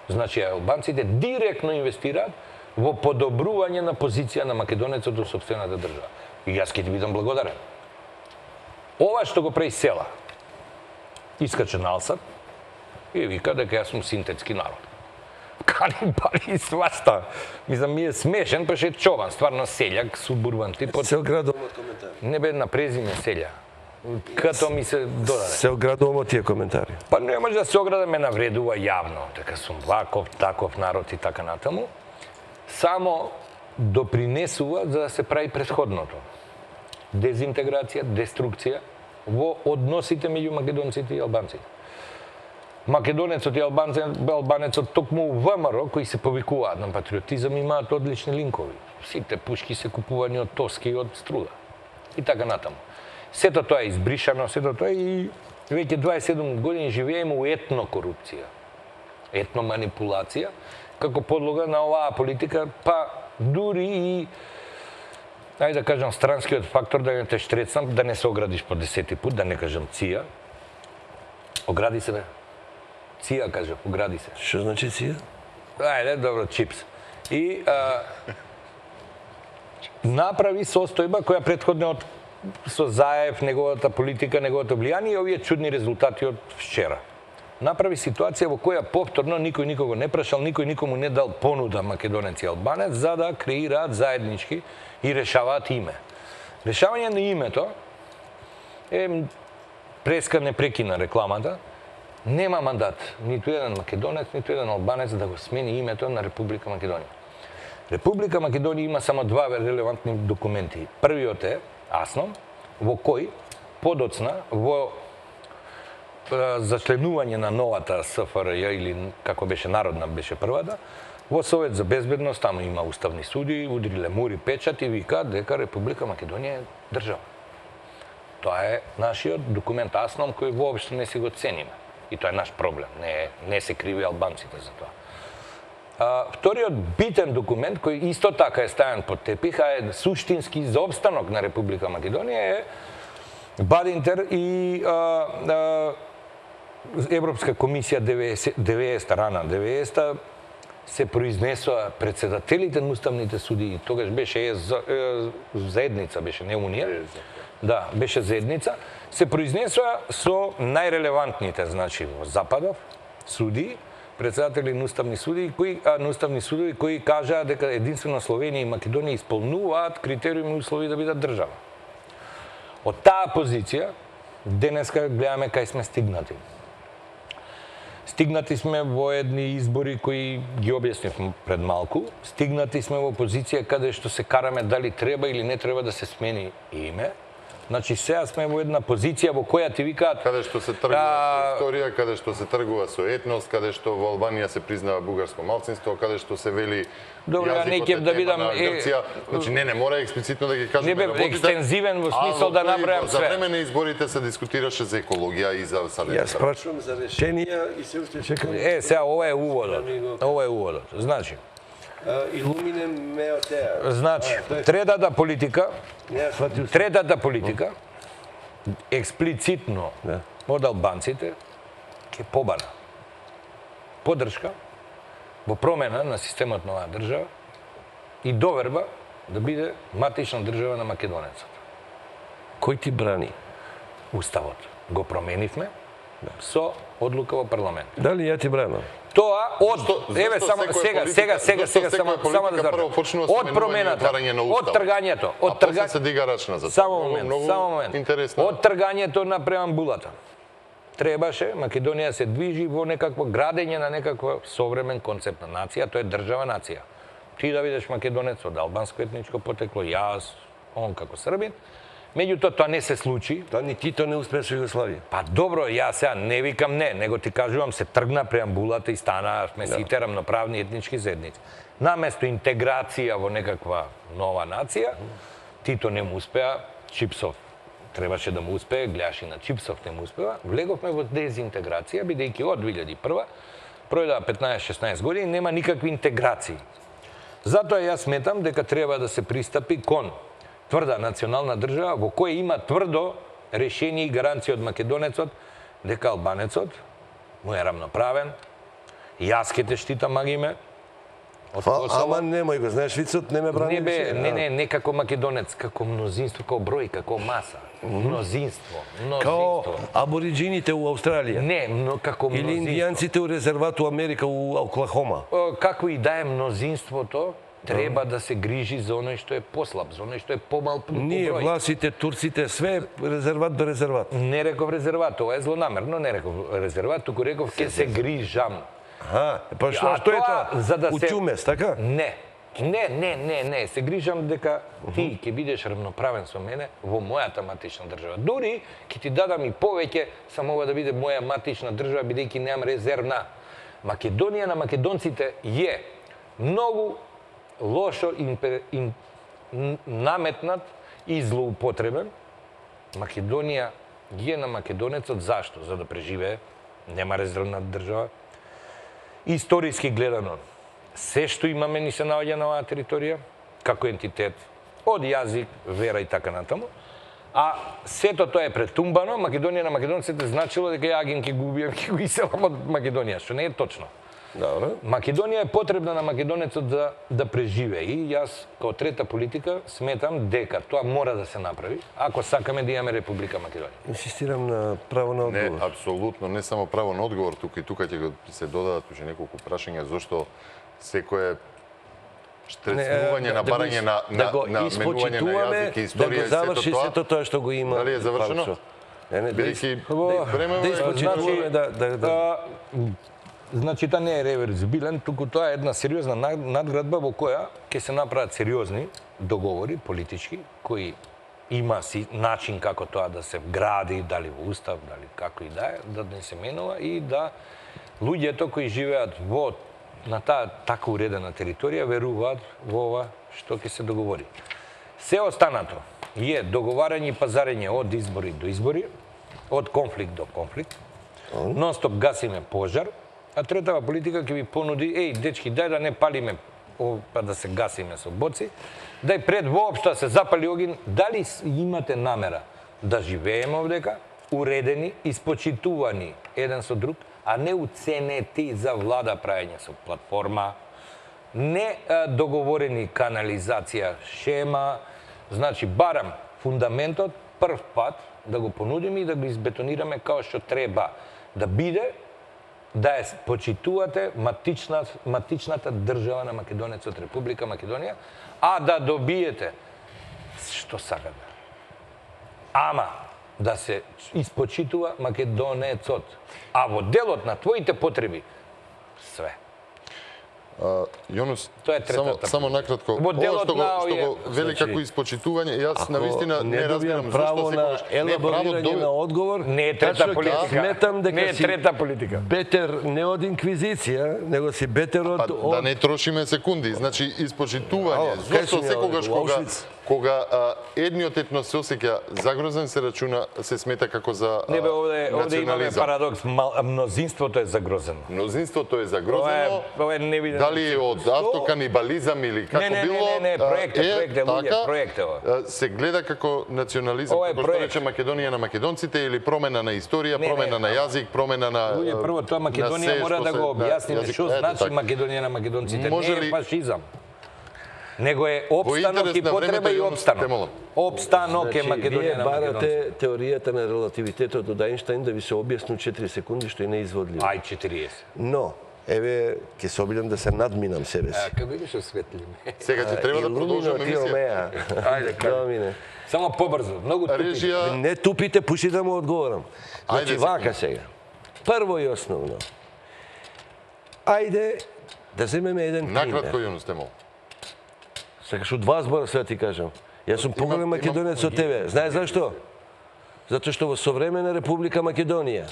Значи, албанците директно инвестираат во подобрување на позиција на македонецот во сопствената држава. И јас ќе ти бидам благодарен. Ова што го прави Села, искаче на Алсап и вика дека јас сум синтетски народ. Кани пари и свашта. Мислам, ми е смешен, па ше е чован, стварно селјак, субурбан тип. Се оградувам од коментари. Не бе на презиме Селја. Като ми се додаде. Се оградувам од тие коментари. Па не може да се ограда ме навредува јавно, дека сум ваков, таков народ и така натаму. Само допринесува за да се прави претходното. Дезинтеграција, деструкција во односите меѓу македонците и албанците. Македонецот и албанецот токму ВМРО кои се повикуваат на патриотизам имаат одлични линкови. Сите пушки се купувани од Тоски и од Струга. И така натаму. Сето тоа е избришано, сето тоа и веќе 27 години живееме у етнокорупција. Етноманипулација како подлога на оваа политика, па дури и ајде да кажам странскиот фактор да не те штрецам, да не се оградиш по 10-ти пат, да не кажам ција. Огради се бе. Ција кажа, огради се. Што значи ција? Ајде, добро, чипс. И направи состојба која претходно со Заев, неговата политика, неговото влијание и овие чудни резултати од вчера. Направи ситуација во која повторно никој никого не прашал, никој никому не дал понуда македонец и албанец за да креираат заеднички и решаваат име. Решавање на името е преска не прекина рекламата. Нема мандат ниту еден македонец, ниту еден албанец да го смени името на Република Македонија. Република Македонија има само два релевантни документи. Првиот е Асном, во кој подоцна во за членување на новата СФРЈ или како беше народна беше првата, во Совет за безбедност таму има уставни суди, удриле мури печат и викаат дека Република Македонија е држава. Тоа е нашиот документ основ кој воопшто не си го цениме. И тоа е наш проблем, не се криви албанците за тоа. Вториот битен документ кој исто така е ставен под тепих, а е суштински за опстанок на Република Македонија е Бадинтер и Европска комисија 90 рана 90 се произнесоа председателите на уставните судии, тогаш беше заедница, беше не унија. Да, беше заедница, се произнесоа со најрелевантните, значи во Западов судии, председатели на уставни судови кои кажаа дека единствено Словенија и Македонија исполнуваат критериуми и услови да бидат држава. Од таа позиција денеска гледаме кај сме стигнати. Стигнати сме во едни избори кои ги објаснив пред малку. Стигнати сме во позиција каде што се караме дали треба или не треба да се смени име. Значи сега сме во една позиција во која ти викаат каде што се тргува со историја, каде што се тргува со етнос, каде што во Албанија се признава бугарско малцинство, каде што се вели јазикот да видам Грција. Значи не мора експлицитно да ги кажеме. Не бе екстензивен во смисол да набројам све. За време на изборите се дискутираше за екологија и за садење. Јас прашувам за решенија и се уште чекам. Сега ова е уводот. Ова е уводот. Значи Илумине меотеа. Значи, третата политика експлицитно од албанците ќе побара поддршка во промена на системот на оваа држава и доверба да биде матична држава на македонецот. Кој ти брани? Уставот го променивме со одлука во парламент. Дали ја ти бранам? Тоа од еве само сега само да завршам. Од промената, од тргањето, после се дига рачна за тоа. Само момент. Интересно. Од тргањето на преамбулата. Требаше Македонија се движи во некакво градење на некаква современ концепт на нација, тоа е држава нација. Ти да видиш македонец од албанско етничко потекло, јас, он како србин. Меѓутоа тоа не се случи. Тоа ни Тито не успеа со Југославија. Па добро, јас сега не викам не, него ти кажувам се тргна преамбулата и станавме сите рамноправни етнички заедници. Наместо интеграција во некаква нова нација, Тито не му успеа, Чипсов требаше да му успее, гледаш и на Чипсов не му успеа, влеговме во дезинтеграција, бидејќи од 2001 пројдоа 15-16 години, нема никакви интеграции. Затоа јас сметам дека треба да се пристапи кон тврда национална држава во која има тврдо решение и гаранција од македонецот дека албанецот му е рамноправен, јас ке те штитам агиме од Косово. Ама немој го, знаеш вицот, не ме брани. Не како македонец, како мнозинство, како број, како маса. Мнозинство. Као абориджините у Австралија. Не, како мнозинство. Или индијанците у резерват у Америка у Оклахома. Како и да е мнозинството, треба да се грижи за оној што е послаб, за оној што е помал по број. Ние, власите, турците, све резерват до резерват. Не реков резерват, ова е злонамерно, не реков резерват, туку реков ке се грижам. Па што е тоа? Учумес, така? Не, се грижам дека ти ќе бидеш рамноправен со мене во мојата матична држава. Дури ќе ти дадам и повеќе, само ова да биде моја матична држава, бидејќи немам резервна. Македонија на македонците е многу лошо наметнат и злоупотребен. Македонија е на македонецот зашто? За да преживее, нема резервна држава. Историски гледано, се што имаме ни се наоѓа на оваа територија, како ентитет, од јазик, вера и така натаму, а сето тоа е претумбано, Македонија на македонците значило дека ја ги губиам, ќе го иселам од Македонија, што не е точно. Добро. Македонија е потребна на македонецот да преживее и јас како трета политика сметам дека тоа мора да се направи ако сакаме да имаме Република Македонија. Инсистирам на право на одговор. Не, апсолутно, не само право на одговор, тука ќе се додадат уште неколку прашања зошто секое штрецнување на барање на менување на јазик и историја и заврши сето тоа што го има. Дали е завршено? Бидејќи време да испочитуваме Значи, тоа не е реверзибилен, туку тоа е една сериозна надградба во која ќе се направат сериозни договори политички, кои има си начин како тоа да се гради, дали во устав, дали како и да не се менува и да луѓето кои живеат на таа така уредена територија веруваат во ова што ќе се договори. Се останато е договарање и пазарење од избори до избори, од конфликт до конфликт. Нонстоп гасиме пожар, а третава политика ќе ви понуди, дечки, дај да не палиме, па да се гасиме со боци, дај пред воопшто се запали огин, дали имате намера да живееме овдека, уредени, испочитувани еден со друг, а не уценети за влада праење со платформа, не договорени канализација, шема, значи барам фундаментот прв пат да го понудиме и да го избетонираме како што треба да биде, да ја почитувате матичната држава на македонецот Република Македонија, а да добиете што сакате. Ама да се испочитува македонецот, а во делот на твоите потреби све. Јонус, Тоа е третата само накратко, Во ова делот што на го вели како испочитување, јас навистина не разбирам зашто право на секогаш елаборирање на одговор, Не е трета тачно ќе политика. сметам Не дека е си трета политика. бетер не од инквизиција, него си бетер од... Да не трошиме секунди, значи испочитување. Ало, Зошто кај сум ја секогаш во Аушвиц? кога едниот етнос се осеќа загрозен се рачуна, се смета како за Не бе, овде имаме национализам. парадокс, мнозинството е загрозено. Мнозинството е загрозено. Ова е невиден. Дали е од автоканибализам или како Не, било? не, проект е, луѓе, проект е ова. Се гледа како национализам, Ова е како што проект. рече Македонија на македонците или промена на историја, Не, промена на јазик, промена на Луѓе, прво тоа на Македонија се мора што да се- го на објасниме јазик. што Ето значи така. Македонија на македонците. Може Не ли- е фашизам. Него е опстанок интерес и на времето, потреба и Јонус, те молам. опстанок. Опстанок е Македонија Вие на македонците. барате теоријата на релативитетот од Ајнштајн да ви се објасни 4 секунди, што е неизводливо. Ај 40. Но, еве, ќе се обидам да се надминам себе си. Како видиш осветлиме. Сега ќе треба да продолжиме Илумино емисија. меа. Ајде, кажи. Домине. Само побрзо, многу тупи. Режија, Не тупите, пуши да му одговорам. Значи, Ајде, вака сега. Прво и основно. Ајде да земеме еден накратко пример. Јонус, те молам. Сакаш од два збора сега ти кажам. Јас сум поголем македонец од тебе. Знаеш зашто? Затоа што во современа Република Македонија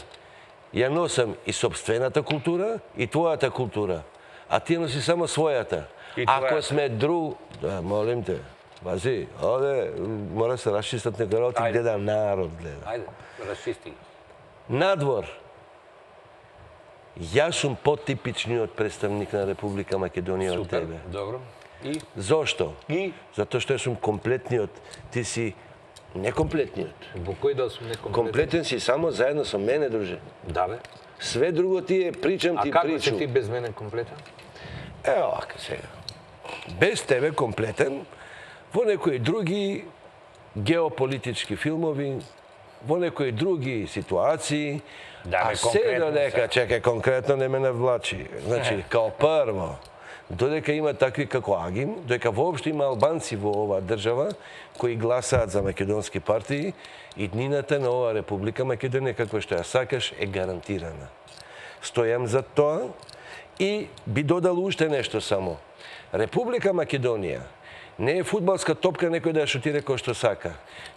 ја носам и собствената култура и твојата култура. А ти носи само својата. И Ако твојата. сме да, молим те. Бази, оде, мора да се расчистат некои работи, Ајде. гледа народ, гледа. Ајде, расчисти. Надвор. Јас сум потипичниот представник на Република Македонија од Супер, тебе. добро. И? Зошто? И? Затоа што јас сум комплетниот, ти си некомплетниот. Во кој дел сум некомплетен? Комплетен си само заедно со мене, друже. Да, бе. Све друго ти е причам А ти како причу. си ти без мене комплетен? Ево вака сега. Без тебе комплетен, во некои други геополитички филмови, во некои други ситуации, Да, бе, а се конкретно додека, се. чекај, конкретно не ме навлачи. Значи, као прво, додека има такви како Агим, додека воопшто има албанци во оваа држава кои гласаат за македонски партии, и днината на оваа Република Македонија, како што ја сакаш, е гарантирана. Стојам за тоа и би додал уште нешто само. Република Македонија не е фудбалска топка некој да ја шутира кој што сака.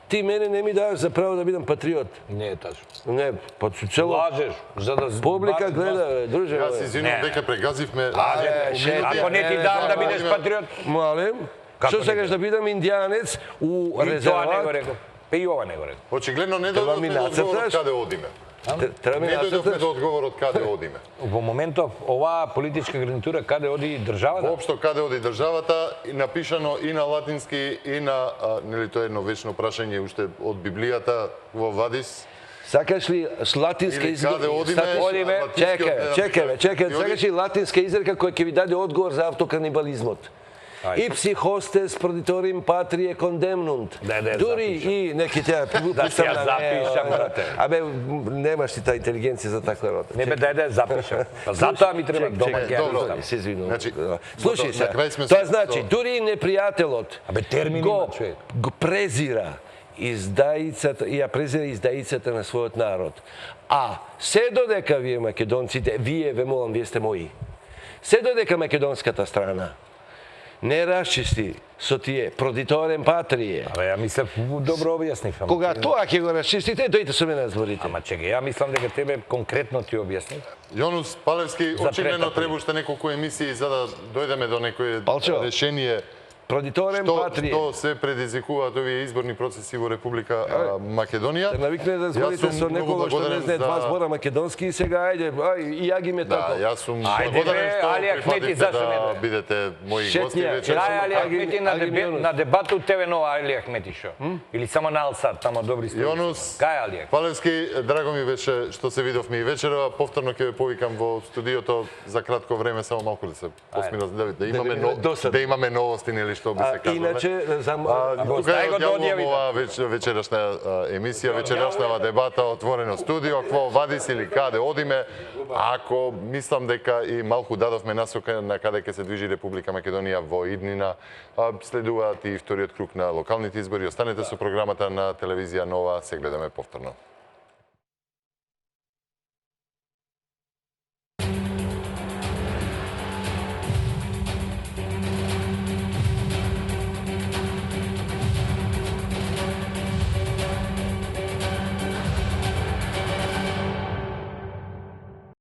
Ти мене не ми даваш за право да бидам патриот. Не е тажно. Не, па цело Лажеш, за да... публика гледа, бе, друже. Јас бе. извинувам Не. дека прегазивме. Ако не ти дам да бидеш патриот, Молим, Како што не сакаш да бидам индијанец у и тоа не го резерват? реков. Пе и ова не го реков. Очигледно не Треба ми дојдовме до одговор од нацрташ? каде одиме. Треба ми Не дојдовме нацрташ? до одговор од каде одиме. Во моментов, оваа политичка гарнитура каде оди државата? Воопшто каде оди државата, и напишано и на латински и на нели тоа е едно вечно прашање уште од Библијата во Вадис. Сакаш ли латинска Или изрека? каде одиме? Одиме. Чекај, Ти сакаш ли латинска изрека која ќе ви даде одговор за автоканибализмот? Ајде. Ипси хостес продиторим патрие кондемнунт. Да, Дури запишам. и неки тя Да си ја запишам, брате. Абе, немаш ти таа интелигенција за таква работа. Не бе, дај да ја запишам. Па затоа ми треба Чек, дома чек, ќе ја добро. пуштам. Се извинувам. Значи, Слушај на се, крај сме тоа со- значи, со- дури и непријателот Абе, термини го, има, човек. го презира издаицата, ја презира издаицата на својот народ. А се додека вие македонците, вие, ве молам, вие сте мои, се додека македонската страна не расчисти со тие продиторен патрие. Абе, ја мислев, добро објаснив. Кога тоа ќе го расчистите, дојдете со мене да зборите. Ама чекај, ја мислам дека тебе конкретно ти објаснив. Јонус Палевски, За очигледно трета треба уште неколку емисии за да дојдеме до некое Палчо. решение. Продиторен патрие. Што се предизвикуваат овие изборни процеси во Република Македонија. Се навикне да зборите со некого што не знае два збора македонски и сега ајде, и ја ги ме Да, тако. јас сум Ајде, благодарен бе, што Али Ахмети, прифативте зашто не да бе? бидете мои Шетња, гости вечер. Крај Али Ахмети Али на дебату тебе нова Али Ахмети шо? Или само на Алсат, тамо добри стои. Јонус Кај Али Ахмети? Палевски, драго ми беше што се видовме и вечера. Повторно ќе ве повикам во студиото за кратко време, само малку да се посмина да имаме биде досадно. да имаме новости или што би се кажало. Иначе, Тука Остави е го да одјавувам одјави. ова вечерашна емисија, вечерашнава дебата, отворено студио, какво вадис или каде одиме, ако мислам дека и малку дадовме насока на каде ќе се движи Република Македонија во иднина, следуваат и вториот круг на локалните избори. Останете со програмата на телевизија Нова, се гледаме повторно.